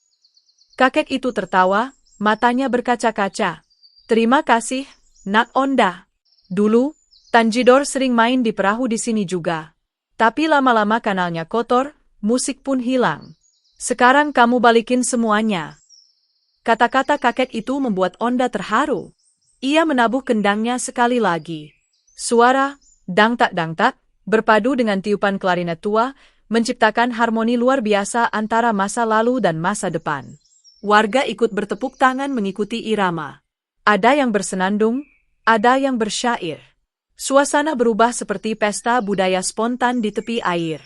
Kakek itu tertawa, matanya berkaca-kaca. "Terima kasih, Nak Onda. Dulu, Tanjidor sering main di perahu di sini juga. Tapi lama-lama kanalnya kotor, musik pun hilang. Sekarang kamu balikin semuanya." Kata-kata kakek itu membuat Onda terharu. Ia menabuh kendangnya sekali lagi. Suara, dangtak-dangtak, berpadu dengan tiupan klarinet tua, menciptakan harmoni luar biasa antara masa lalu dan masa depan. Warga ikut bertepuk tangan mengikuti irama. Ada yang bersenandung, ada yang bersyair. Suasana berubah seperti pesta budaya spontan di tepi air.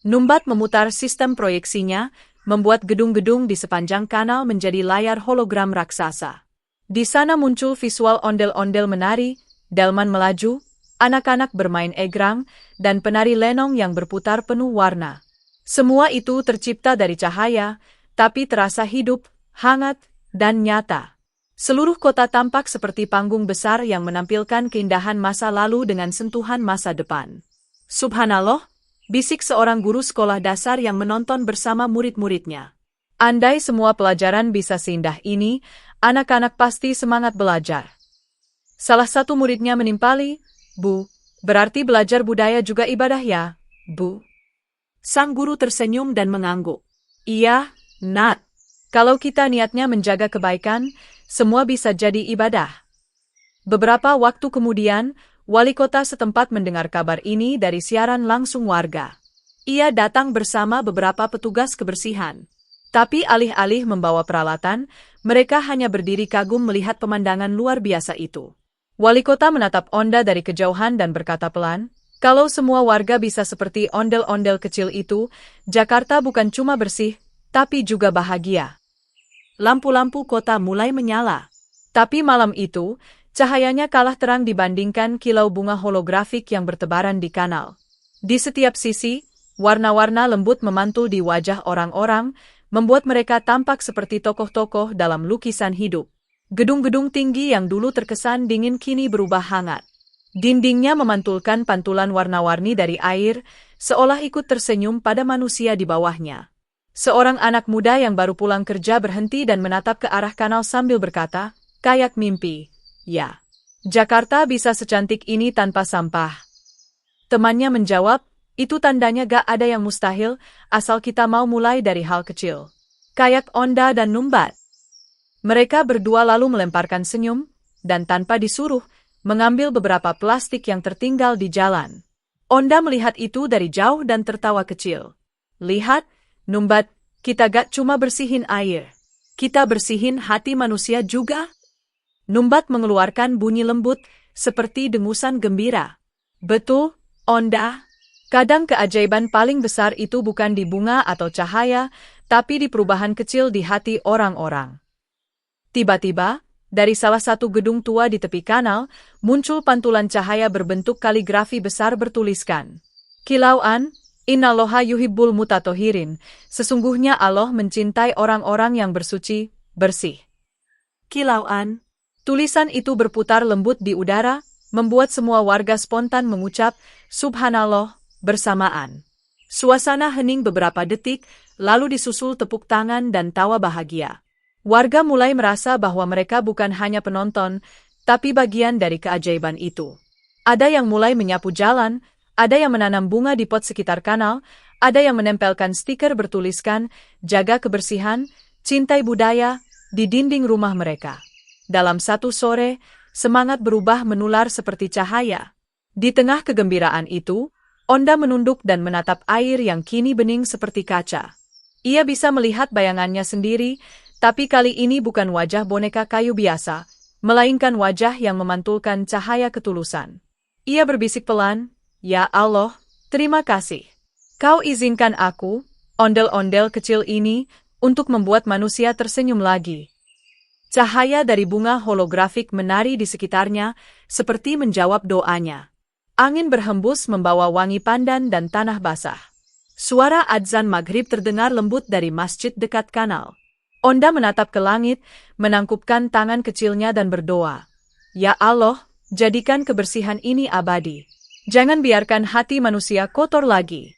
Numbat memutar sistem proyeksinya, membuat gedung-gedung di sepanjang kanal menjadi layar hologram raksasa. Di sana muncul visual ondel-ondel menari, delman melaju, anak-anak bermain egrang, dan penari lenong yang berputar penuh warna. Semua itu tercipta dari cahaya, tapi terasa hidup, hangat, dan nyata. Seluruh kota tampak seperti panggung besar yang menampilkan keindahan masa lalu dengan sentuhan masa depan. "Subhanallah," bisik seorang guru sekolah dasar yang menonton bersama murid-muridnya. "Andai semua pelajaran bisa seindah ini, anak-anak pasti semangat belajar." Salah satu muridnya menimpali, "Bu, berarti belajar budaya juga ibadah ya, Bu?" Sang guru tersenyum dan mengangguk. Iya, Nat. Kalau kita niatnya menjaga kebaikan, semua bisa jadi ibadah. Beberapa waktu kemudian, wali kota setempat mendengar kabar ini dari siaran langsung warga. Ia datang bersama beberapa petugas kebersihan. Tapi alih-alih membawa peralatan, mereka hanya berdiri kagum melihat pemandangan luar biasa itu. Wali kota menatap Onda dari kejauhan dan berkata pelan, "Kalau semua warga bisa seperti ondel-ondel kecil itu, Jakarta bukan cuma bersih, tapi juga bahagia." Lampu-lampu kota mulai menyala. Tapi malam itu, cahayanya kalah terang dibandingkan kilau bunga holografik yang bertebaran di kanal. Di setiap sisi, warna-warna lembut memantul di wajah orang-orang, membuat mereka tampak seperti tokoh-tokoh dalam lukisan hidup. Gedung-gedung tinggi yang dulu terkesan dingin kini berubah hangat. Dindingnya memantulkan pantulan warna-warni dari air, seolah ikut tersenyum pada manusia di bawahnya. Seorang anak muda yang baru pulang kerja berhenti dan menatap ke arah kanal sambil berkata, "Kayak mimpi, ya. Jakarta bisa secantik ini tanpa sampah." Temannya menjawab, "Itu tandanya gak ada yang mustahil, asal kita mau mulai dari hal kecil. Kayak Onda dan Numbat." Mereka berdua lalu melemparkan senyum, dan tanpa disuruh, mengambil beberapa plastik yang tertinggal di jalan. Onda melihat itu dari jauh dan tertawa kecil. "Lihat, Numbat, kita gak cuma bersihin air. Kita bersihin hati manusia juga." Numbat mengeluarkan bunyi lembut, seperti dengusan gembira. "Betul, Onda. Kadang keajaiban paling besar itu bukan di bunga atau cahaya, tapi di perubahan kecil di hati orang-orang." Tiba-tiba, dari salah satu gedung tua di tepi kanal, muncul pantulan cahaya berbentuk kaligrafi besar bertuliskan, "Kilauan, Innallaha yuhibbul mutatohirin." Sesungguhnya Allah mencintai orang-orang yang bersuci, bersih. Kilauan. Tulisan itu berputar lembut di udara, membuat semua warga spontan mengucap, "Subhanallah," bersamaan. Suasana hening beberapa detik, lalu disusul tepuk tangan dan tawa bahagia. Warga mulai merasa bahwa mereka bukan hanya penonton, tapi bagian dari keajaiban itu. Ada yang mulai menyapu jalan, ada yang menanam bunga di pot sekitar kanal, ada yang menempelkan stiker bertuliskan, "Jaga kebersihan, cintai budaya," di dinding rumah mereka. Dalam satu sore, semangat berubah menular seperti cahaya. Di tengah kegembiraan itu, Onda menunduk dan menatap air yang kini bening seperti kaca. Ia bisa melihat bayangannya sendiri, tapi kali ini bukan wajah boneka kayu biasa, melainkan wajah yang memantulkan cahaya ketulusan. Ia berbisik pelan, "Ya Allah, terima kasih. Kau izinkan aku, ondel-ondel kecil ini, untuk membuat manusia tersenyum lagi." Cahaya dari bunga holografik menari di sekitarnya, seperti menjawab doanya. Angin berhembus membawa wangi pandan dan tanah basah. Suara adzan maghrib terdengar lembut dari masjid dekat kanal. Onda menatap ke langit, menangkupkan tangan kecilnya dan berdoa, "Ya Allah, jadikan kebersihan ini abadi. Jangan biarkan hati manusia kotor lagi."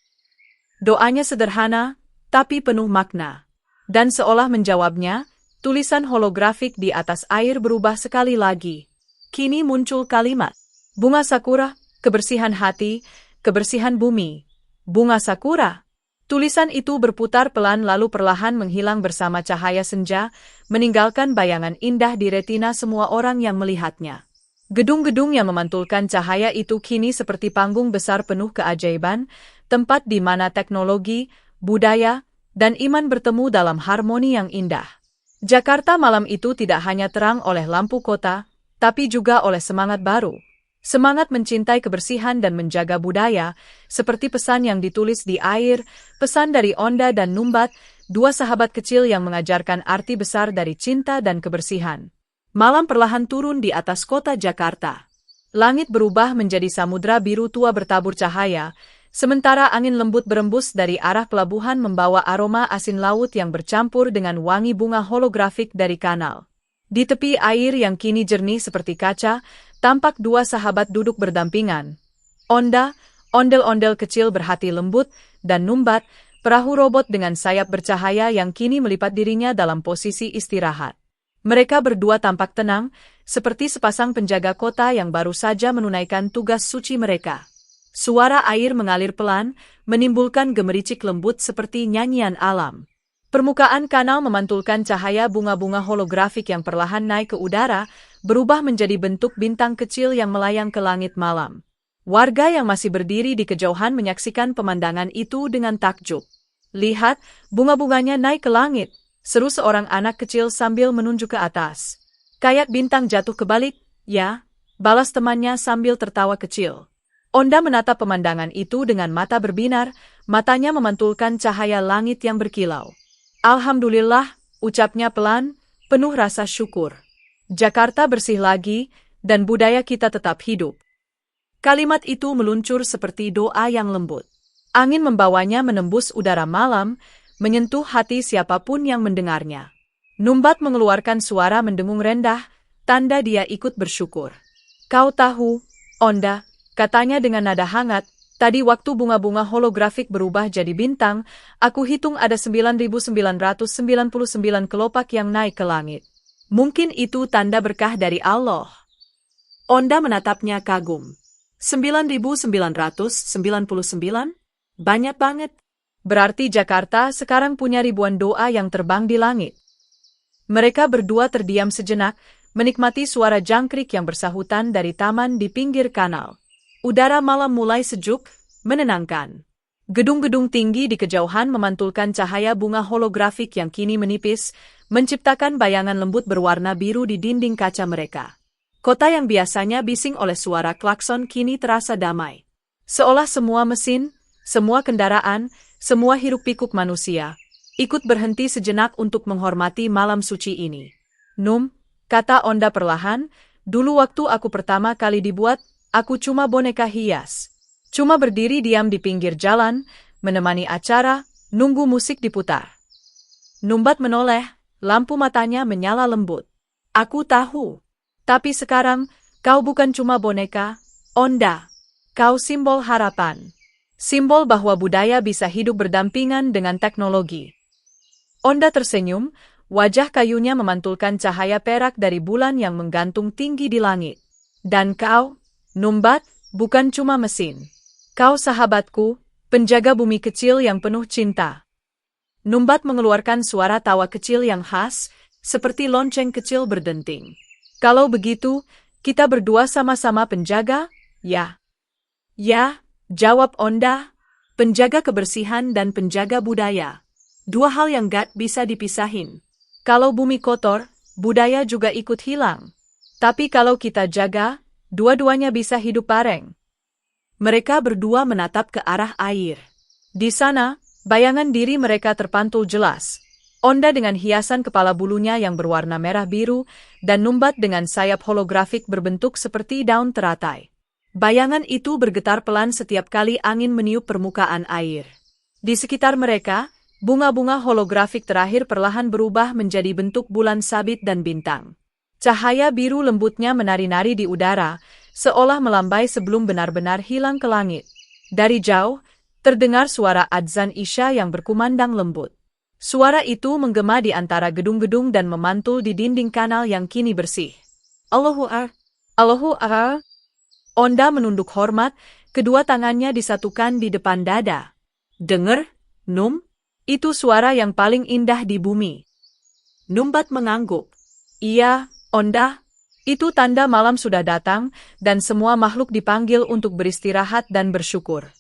Doanya sederhana, tapi penuh makna. Dan seolah menjawabnya, tulisan holografik di atas air berubah sekali lagi. Kini muncul kalimat, "Bunga sakura, kebersihan hati, kebersihan bumi." Bunga sakura. Tulisan itu berputar pelan lalu perlahan menghilang bersama cahaya senja, meninggalkan bayangan indah di retina semua orang yang melihatnya. Gedung-gedung yang memantulkan cahaya itu kini seperti panggung besar penuh keajaiban, tempat di mana teknologi, budaya, dan iman bertemu dalam harmoni yang indah. Jakarta malam itu tidak hanya terang oleh lampu kota, tapi juga oleh semangat baru. Semangat mencintai kebersihan dan menjaga budaya, seperti pesan yang ditulis di air, pesan dari Onda dan Numbat, dua sahabat kecil yang mengajarkan arti besar dari cinta dan kebersihan. Malam perlahan turun di atas kota Jakarta. Langit berubah menjadi samudra biru tua bertabur cahaya, sementara angin lembut berembus dari arah pelabuhan membawa aroma asin laut yang bercampur dengan wangi bunga holografik dari kanal. Di tepi air yang kini jernih seperti kaca, tampak dua sahabat duduk berdampingan. Onda, ondel-ondel kecil berhati lembut, dan Numbat, perahu robot dengan sayap bercahaya yang kini melipat dirinya dalam posisi istirahat. Mereka berdua tampak tenang, seperti sepasang penjaga kota yang baru saja menunaikan tugas suci mereka. Suara air mengalir pelan, menimbulkan gemericik lembut seperti nyanyian alam. Permukaan kanal memantulkan cahaya bunga-bunga holografik yang perlahan naik ke udara, berubah menjadi bentuk bintang kecil yang melayang ke langit malam. Warga yang masih berdiri di kejauhan menyaksikan pemandangan itu dengan takjub. "Lihat, bunga-bunganya naik ke langit," seru seorang anak kecil sambil menunjuk ke atas. "Kayak bintang jatuh kebalik, ya," balas temannya sambil tertawa kecil. Onda menatap pemandangan itu dengan mata berbinar, matanya memantulkan cahaya langit yang berkilau. "Alhamdulillah," ucapnya pelan, penuh rasa syukur. "Jakarta bersih lagi, dan budaya kita tetap hidup." Kalimat itu meluncur seperti doa yang lembut. Angin membawanya menembus udara malam, menyentuh hati siapapun yang mendengarnya. Numbat mengeluarkan suara mendengung rendah, tanda dia ikut bersyukur. "Kau tahu, Onda," katanya dengan nada hangat, "tadi waktu bunga-bunga holografik berubah jadi bintang, aku hitung ada 9.999 kelopak yang naik ke langit. Mungkin itu tanda berkah dari Allah." Onda menatapnya kagum. 9.999? Banyak banget. Berarti Jakarta sekarang punya ribuan doa yang terbang di langit. Mereka berdua terdiam sejenak, menikmati suara jangkrik yang bersahutan dari taman di pinggir kanal. Udara malam mulai sejuk, menenangkan. Gedung-gedung tinggi di kejauhan memantulkan cahaya bunga holografik yang kini menipis, menciptakan bayangan lembut berwarna biru di dinding kaca mereka. Kota yang biasanya bising oleh suara klakson kini terasa damai. Seolah semua mesin, semua kendaraan, semua hiruk-pikuk manusia, ikut berhenti sejenak untuk menghormati malam suci ini. "Num," kata Onda perlahan, "dulu waktu aku pertama kali dibuat, aku cuma boneka hias. Cuma berdiri diam di pinggir jalan, menemani acara, nunggu musik diputar." Numbat menoleh, lampu matanya menyala lembut. "Aku tahu. Tapi sekarang, kau bukan cuma boneka, Onda. Kau simbol harapan. Simbol bahwa budaya bisa hidup berdampingan dengan teknologi." Onda tersenyum, wajah kayunya memantulkan cahaya perak dari bulan yang menggantung tinggi di langit. "Dan kau, Numbat, bukan cuma mesin. Kau sahabatku, penjaga bumi kecil yang penuh cinta." Numbat mengeluarkan suara tawa kecil yang khas, seperti lonceng kecil berdenting. "Kalau begitu, kita berdua sama-sama penjaga, ya?" "Ya," jawab Onda, "penjaga kebersihan dan penjaga budaya. Dua hal yang gak bisa dipisahin. Kalau bumi kotor, budaya juga ikut hilang. Tapi kalau kita jaga, dua-duanya bisa hidup bareng." Mereka berdua menatap ke arah air. Di sana, bayangan diri mereka terpantul jelas. Onda dengan hiasan kepala bulunya yang berwarna merah biru, dan Numbat dengan sayap holografik berbentuk seperti daun teratai. Bayangan itu bergetar pelan setiap kali angin meniup permukaan air. Di sekitar mereka, bunga-bunga holografik terakhir perlahan berubah menjadi bentuk bulan sabit dan bintang. Cahaya biru lembutnya menari-nari di udara, seolah melambai sebelum benar-benar hilang ke langit. Dari jauh, terdengar suara adzan Isya yang berkumandang lembut. Suara itu menggema di antara gedung-gedung dan memantul di dinding kanal yang kini bersih. "Allahu Akbar, Allahu Akbar." Onda menunduk hormat, kedua tangannya disatukan di depan dada. "Dengar, Num? Itu suara yang paling indah di bumi." Numbat mengangguk. "Iya, Onda. Itu tanda malam sudah datang, dan semua makhluk dipanggil untuk beristirahat dan bersyukur."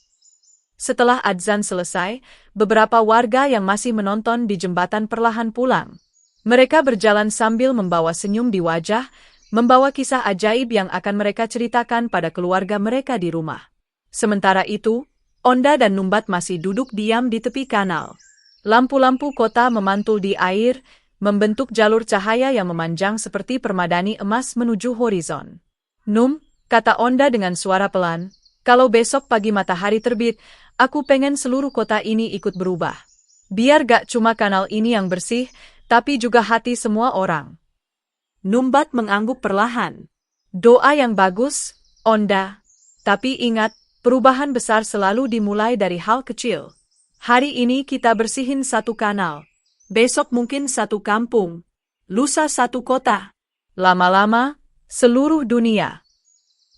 Setelah adzan selesai, beberapa warga yang masih menonton di jembatan perlahan pulang. Mereka berjalan sambil membawa senyum di wajah, membawa kisah ajaib yang akan mereka ceritakan pada keluarga mereka di rumah. Sementara itu, Onda dan Numbat masih duduk diam di tepi kanal. Lampu-lampu kota memantul di air, membentuk jalur cahaya yang memanjang seperti permadani emas menuju horizon. "Num," kata Onda dengan suara pelan, "kalau besok pagi matahari terbit, aku pengen seluruh kota ini ikut berubah. Biar gak cuma kanal ini yang bersih, tapi juga hati semua orang." Numbat mengangguk perlahan. "Doa yang bagus, Onda. Tapi ingat, perubahan besar selalu dimulai dari hal kecil. Hari ini kita bersihin satu kanal. Besok mungkin satu kampung. Lusa satu kota. Lama-lama, seluruh dunia."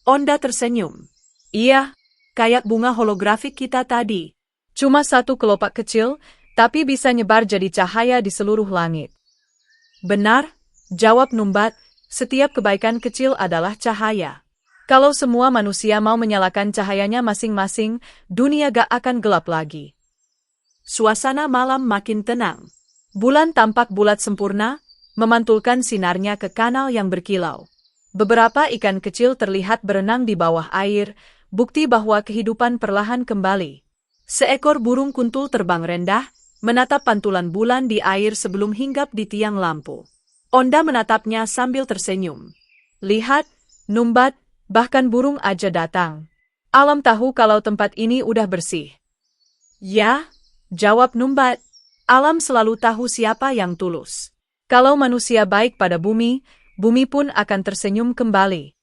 Onda tersenyum. "Iya, kayak bunga holografik kita tadi. Cuma satu kelopak kecil, tapi bisa nyebar jadi cahaya di seluruh langit. Benar, jawab Numbat, setiap kebaikan kecil adalah cahaya. Kalau semua manusia mau menyalakan cahayanya masing-masing, dunia gak akan gelap lagi. Suasana malam makin tenang. Bulan tampak bulat sempurna, memantulkan sinarnya ke kanal yang berkilau. Beberapa ikan kecil terlihat berenang di bawah air, bukti bahwa kehidupan perlahan kembali. Seekor burung kuntul terbang rendah, menatap pantulan bulan di air sebelum hinggap di tiang lampu. Onda menatapnya sambil tersenyum. Lihat, Numbat, bahkan burung aja datang. Alam tahu kalau tempat ini udah bersih. Ya, jawab Numbat. Alam selalu tahu siapa yang tulus. Kalau manusia baik pada bumi, bumi pun akan tersenyum kembali.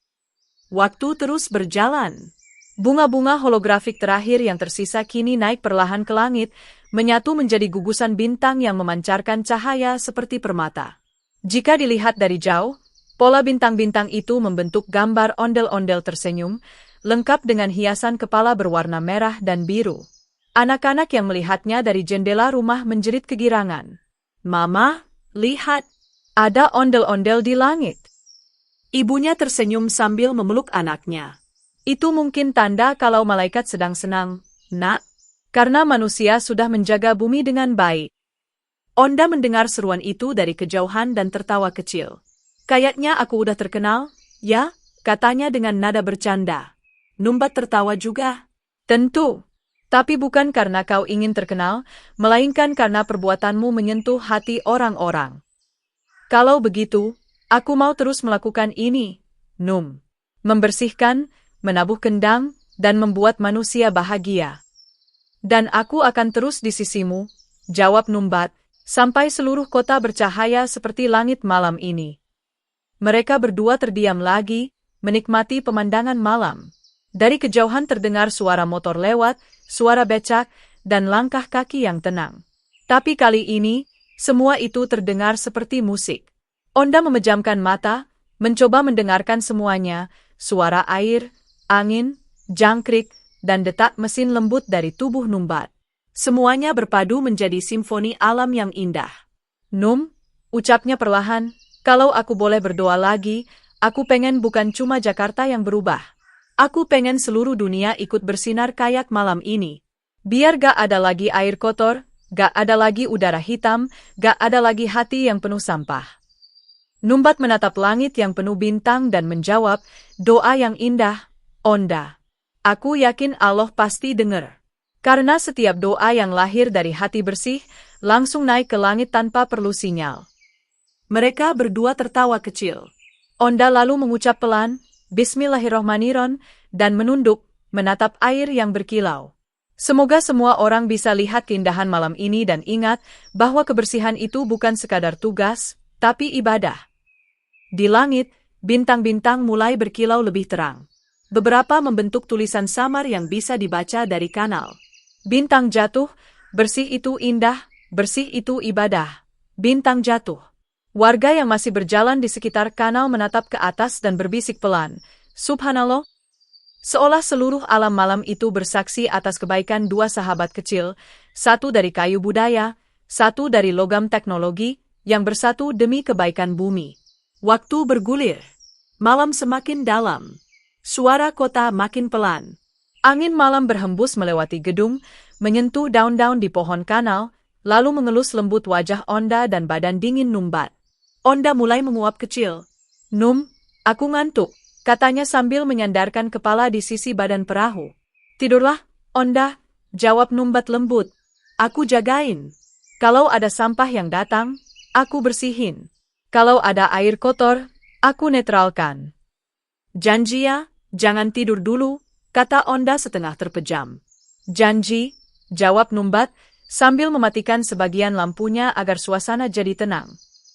Waktu terus berjalan. Bunga-bunga holografik terakhir yang tersisa kini naik perlahan ke langit, menyatu menjadi gugusan bintang yang memancarkan cahaya seperti permata. Jika dilihat dari jauh, pola bintang-bintang itu membentuk gambar ondel-ondel tersenyum, lengkap dengan hiasan kepala berwarna merah dan biru. Anak-anak yang melihatnya dari jendela rumah menjerit kegirangan. "Mama, lihat, ada ondel-ondel di langit." Ibunya tersenyum sambil memeluk anaknya. Itu mungkin tanda kalau malaikat sedang senang, Nak, karena manusia sudah menjaga bumi dengan baik. Onda mendengar seruan itu dari kejauhan dan tertawa kecil. Kayaknya aku udah terkenal, ya, katanya dengan nada bercanda. Numbat tertawa juga. Tentu, tapi bukan karena kau ingin terkenal, melainkan karena perbuatanmu menyentuh hati orang-orang. Kalau begitu, aku mau terus melakukan ini, Num. Membersihkan, menabuh kendang, dan membuat manusia bahagia. Dan aku akan terus di sisimu, jawab Numbat, sampai seluruh kota bercahaya seperti langit malam ini. Mereka berdua terdiam lagi, menikmati pemandangan malam. Dari kejauhan terdengar suara motor lewat, suara becak, dan langkah kaki yang tenang. Tapi kali ini, semua itu terdengar seperti musik. Onda memejamkan mata, mencoba mendengarkan semuanya, suara air, angin, jangkrik, dan detak mesin lembut dari tubuh Numbat. Semuanya berpadu menjadi simfoni alam yang indah. "Num," ucapnya perlahan, "kalau aku boleh berdoa lagi, aku pengen bukan cuma Jakarta yang berubah. Aku pengen seluruh dunia ikut bersinar kayak malam ini. Biar gak ada lagi air kotor, gak ada lagi udara hitam, gak ada lagi hati yang penuh sampah." Numbat menatap langit yang penuh bintang dan menjawab, "Doa yang indah, Onda. Aku yakin Allah pasti dengar. Karena setiap doa yang lahir dari hati bersih, langsung naik ke langit tanpa perlu sinyal." Mereka berdua tertawa kecil. Onda lalu mengucap pelan, "Bismillahirrohmanirrohim," dan menunduk, menatap air yang berkilau. Semoga semua orang bisa lihat keindahan malam ini dan ingat bahwa kebersihan itu bukan sekadar tugas, tapi ibadah. Di langit, bintang-bintang mulai berkilau lebih terang. Beberapa membentuk tulisan samar yang bisa dibaca dari kanal. Bintang jatuh, bersih itu indah, bersih itu ibadah. Bintang jatuh. Warga yang masih berjalan di sekitar kanal menatap ke atas dan berbisik pelan, "Subhanallah." Seolah seluruh alam malam itu bersaksi atas kebaikan dua sahabat kecil, satu dari kayu budaya, satu dari logam teknologi, yang bersatu demi kebaikan bumi. Waktu bergulir. Malam semakin dalam. Suara kota makin pelan. Angin malam berhembus melewati gedung, menyentuh daun-daun di pohon kanal, lalu mengelus lembut wajah Onda dan badan dingin Numbat. Onda mulai menguap kecil. "Num, aku ngantuk," katanya sambil menyandarkan kepala di sisi badan perahu. "Tidurlah, Onda," jawab Numbat lembut. "Aku jagain. Kalau ada sampah yang datang, aku bersihin. Kalau ada air kotor, aku netralkan." "Janji ya, jangan tidur dulu," kata Onda setengah terpejam. "Janji," jawab Numbat, sambil mematikan sebagian lampunya agar suasana jadi tenang.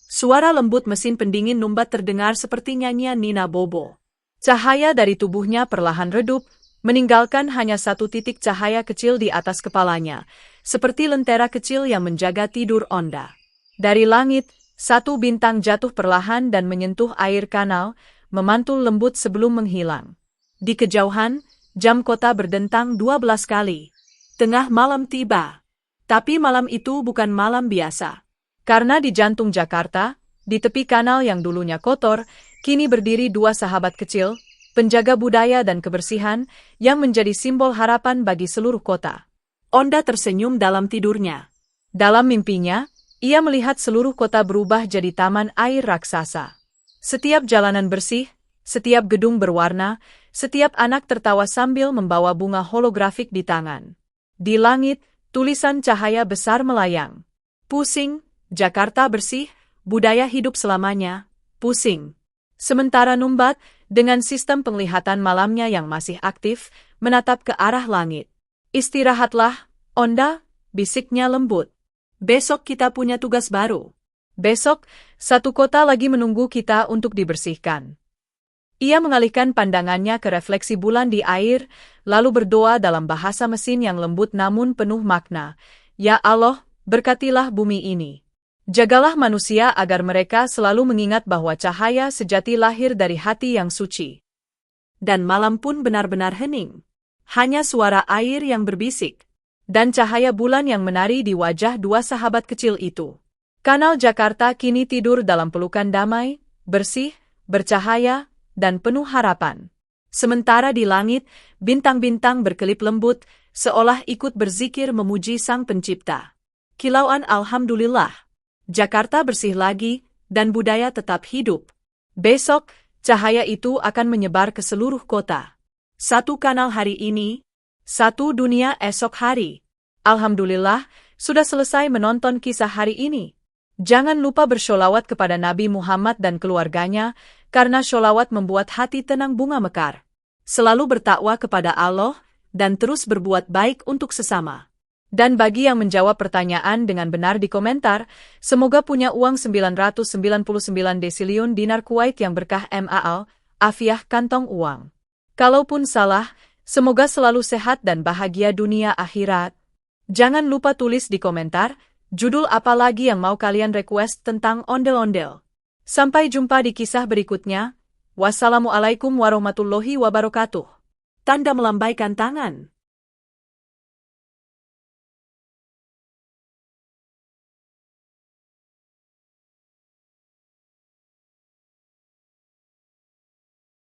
Suara lembut mesin pendingin Numbat terdengar seperti nyanyian Nina Bobo. Cahaya dari tubuhnya perlahan redup, meninggalkan hanya satu titik cahaya kecil di atas kepalanya, seperti lentera kecil yang menjaga tidur Onda. Dari langit, satu bintang jatuh perlahan dan menyentuh air kanal, memantul lembut sebelum menghilang. Di kejauhan, Jam kota berdentang 12 kali. Tengah malam tiba. Tapi malam itu bukan malam biasa. Karena di jantung Jakarta, di tepi kanal yang dulunya kotor, kini berdiri dua sahabat kecil, penjaga budaya dan kebersihan, yang menjadi simbol harapan bagi seluruh kota. Onda tersenyum dalam tidurnya. Dalam mimpinya, ia melihat seluruh kota berubah jadi taman air raksasa. Setiap jalanan bersih, setiap gedung berwarna, setiap anak tertawa sambil membawa bunga holografik di tangan. Di langit, tulisan cahaya besar melayang. Pusing, Jakarta bersih, budaya hidup selamanya, pusing. Sementara Numbat, dengan sistem penglihatan malamnya yang masih aktif, menatap ke arah langit. Istirahatlah, Onda, bisiknya lembut. Besok kita punya tugas baru. Besok, satu kota lagi menunggu kita untuk dibersihkan. Ia mengalihkan pandangannya ke refleksi bulan di air, lalu berdoa dalam bahasa mesin yang lembut namun penuh makna. Ya Allah, berkatilah bumi ini. Jagalah manusia agar mereka selalu mengingat bahwa cahaya sejati lahir dari hati yang suci. Dan malam pun benar-benar hening. Hanya suara air yang berbisik. Dan cahaya bulan yang menari di wajah dua sahabat kecil itu. Kanal Jakarta kini tidur dalam pelukan damai, bersih, bercahaya, dan penuh harapan. Sementara di langit, bintang-bintang berkelip lembut, seolah ikut berzikir memuji Sang Pencipta. Kilauan Alhamdulillah. Jakarta bersih lagi, dan budaya tetap hidup. Besok, cahaya itu akan menyebar ke seluruh kota. Satu kanal hari ini, satu dunia esok hari. Alhamdulillah, sudah selesai menonton kisah hari ini. Jangan lupa bersholawat kepada Nabi Muhammad dan keluarganya, karena sholawat membuat hati tenang bunga mekar. Selalu bertakwa kepada Allah, dan terus berbuat baik untuk sesama. Dan bagi yang menjawab pertanyaan dengan benar di komentar, semoga punya uang 999 desiliun dinar Kuwait yang berkah MAL, afiah kantong uang. Kalaupun salah, semoga selalu sehat dan bahagia dunia akhirat. Jangan lupa tulis di komentar, judul apa lagi yang mau kalian request tentang ondel-ondel. Sampai jumpa di kisah berikutnya. Wassalamualaikum warahmatullahi wabarakatuh. Tanda melambaikan tangan.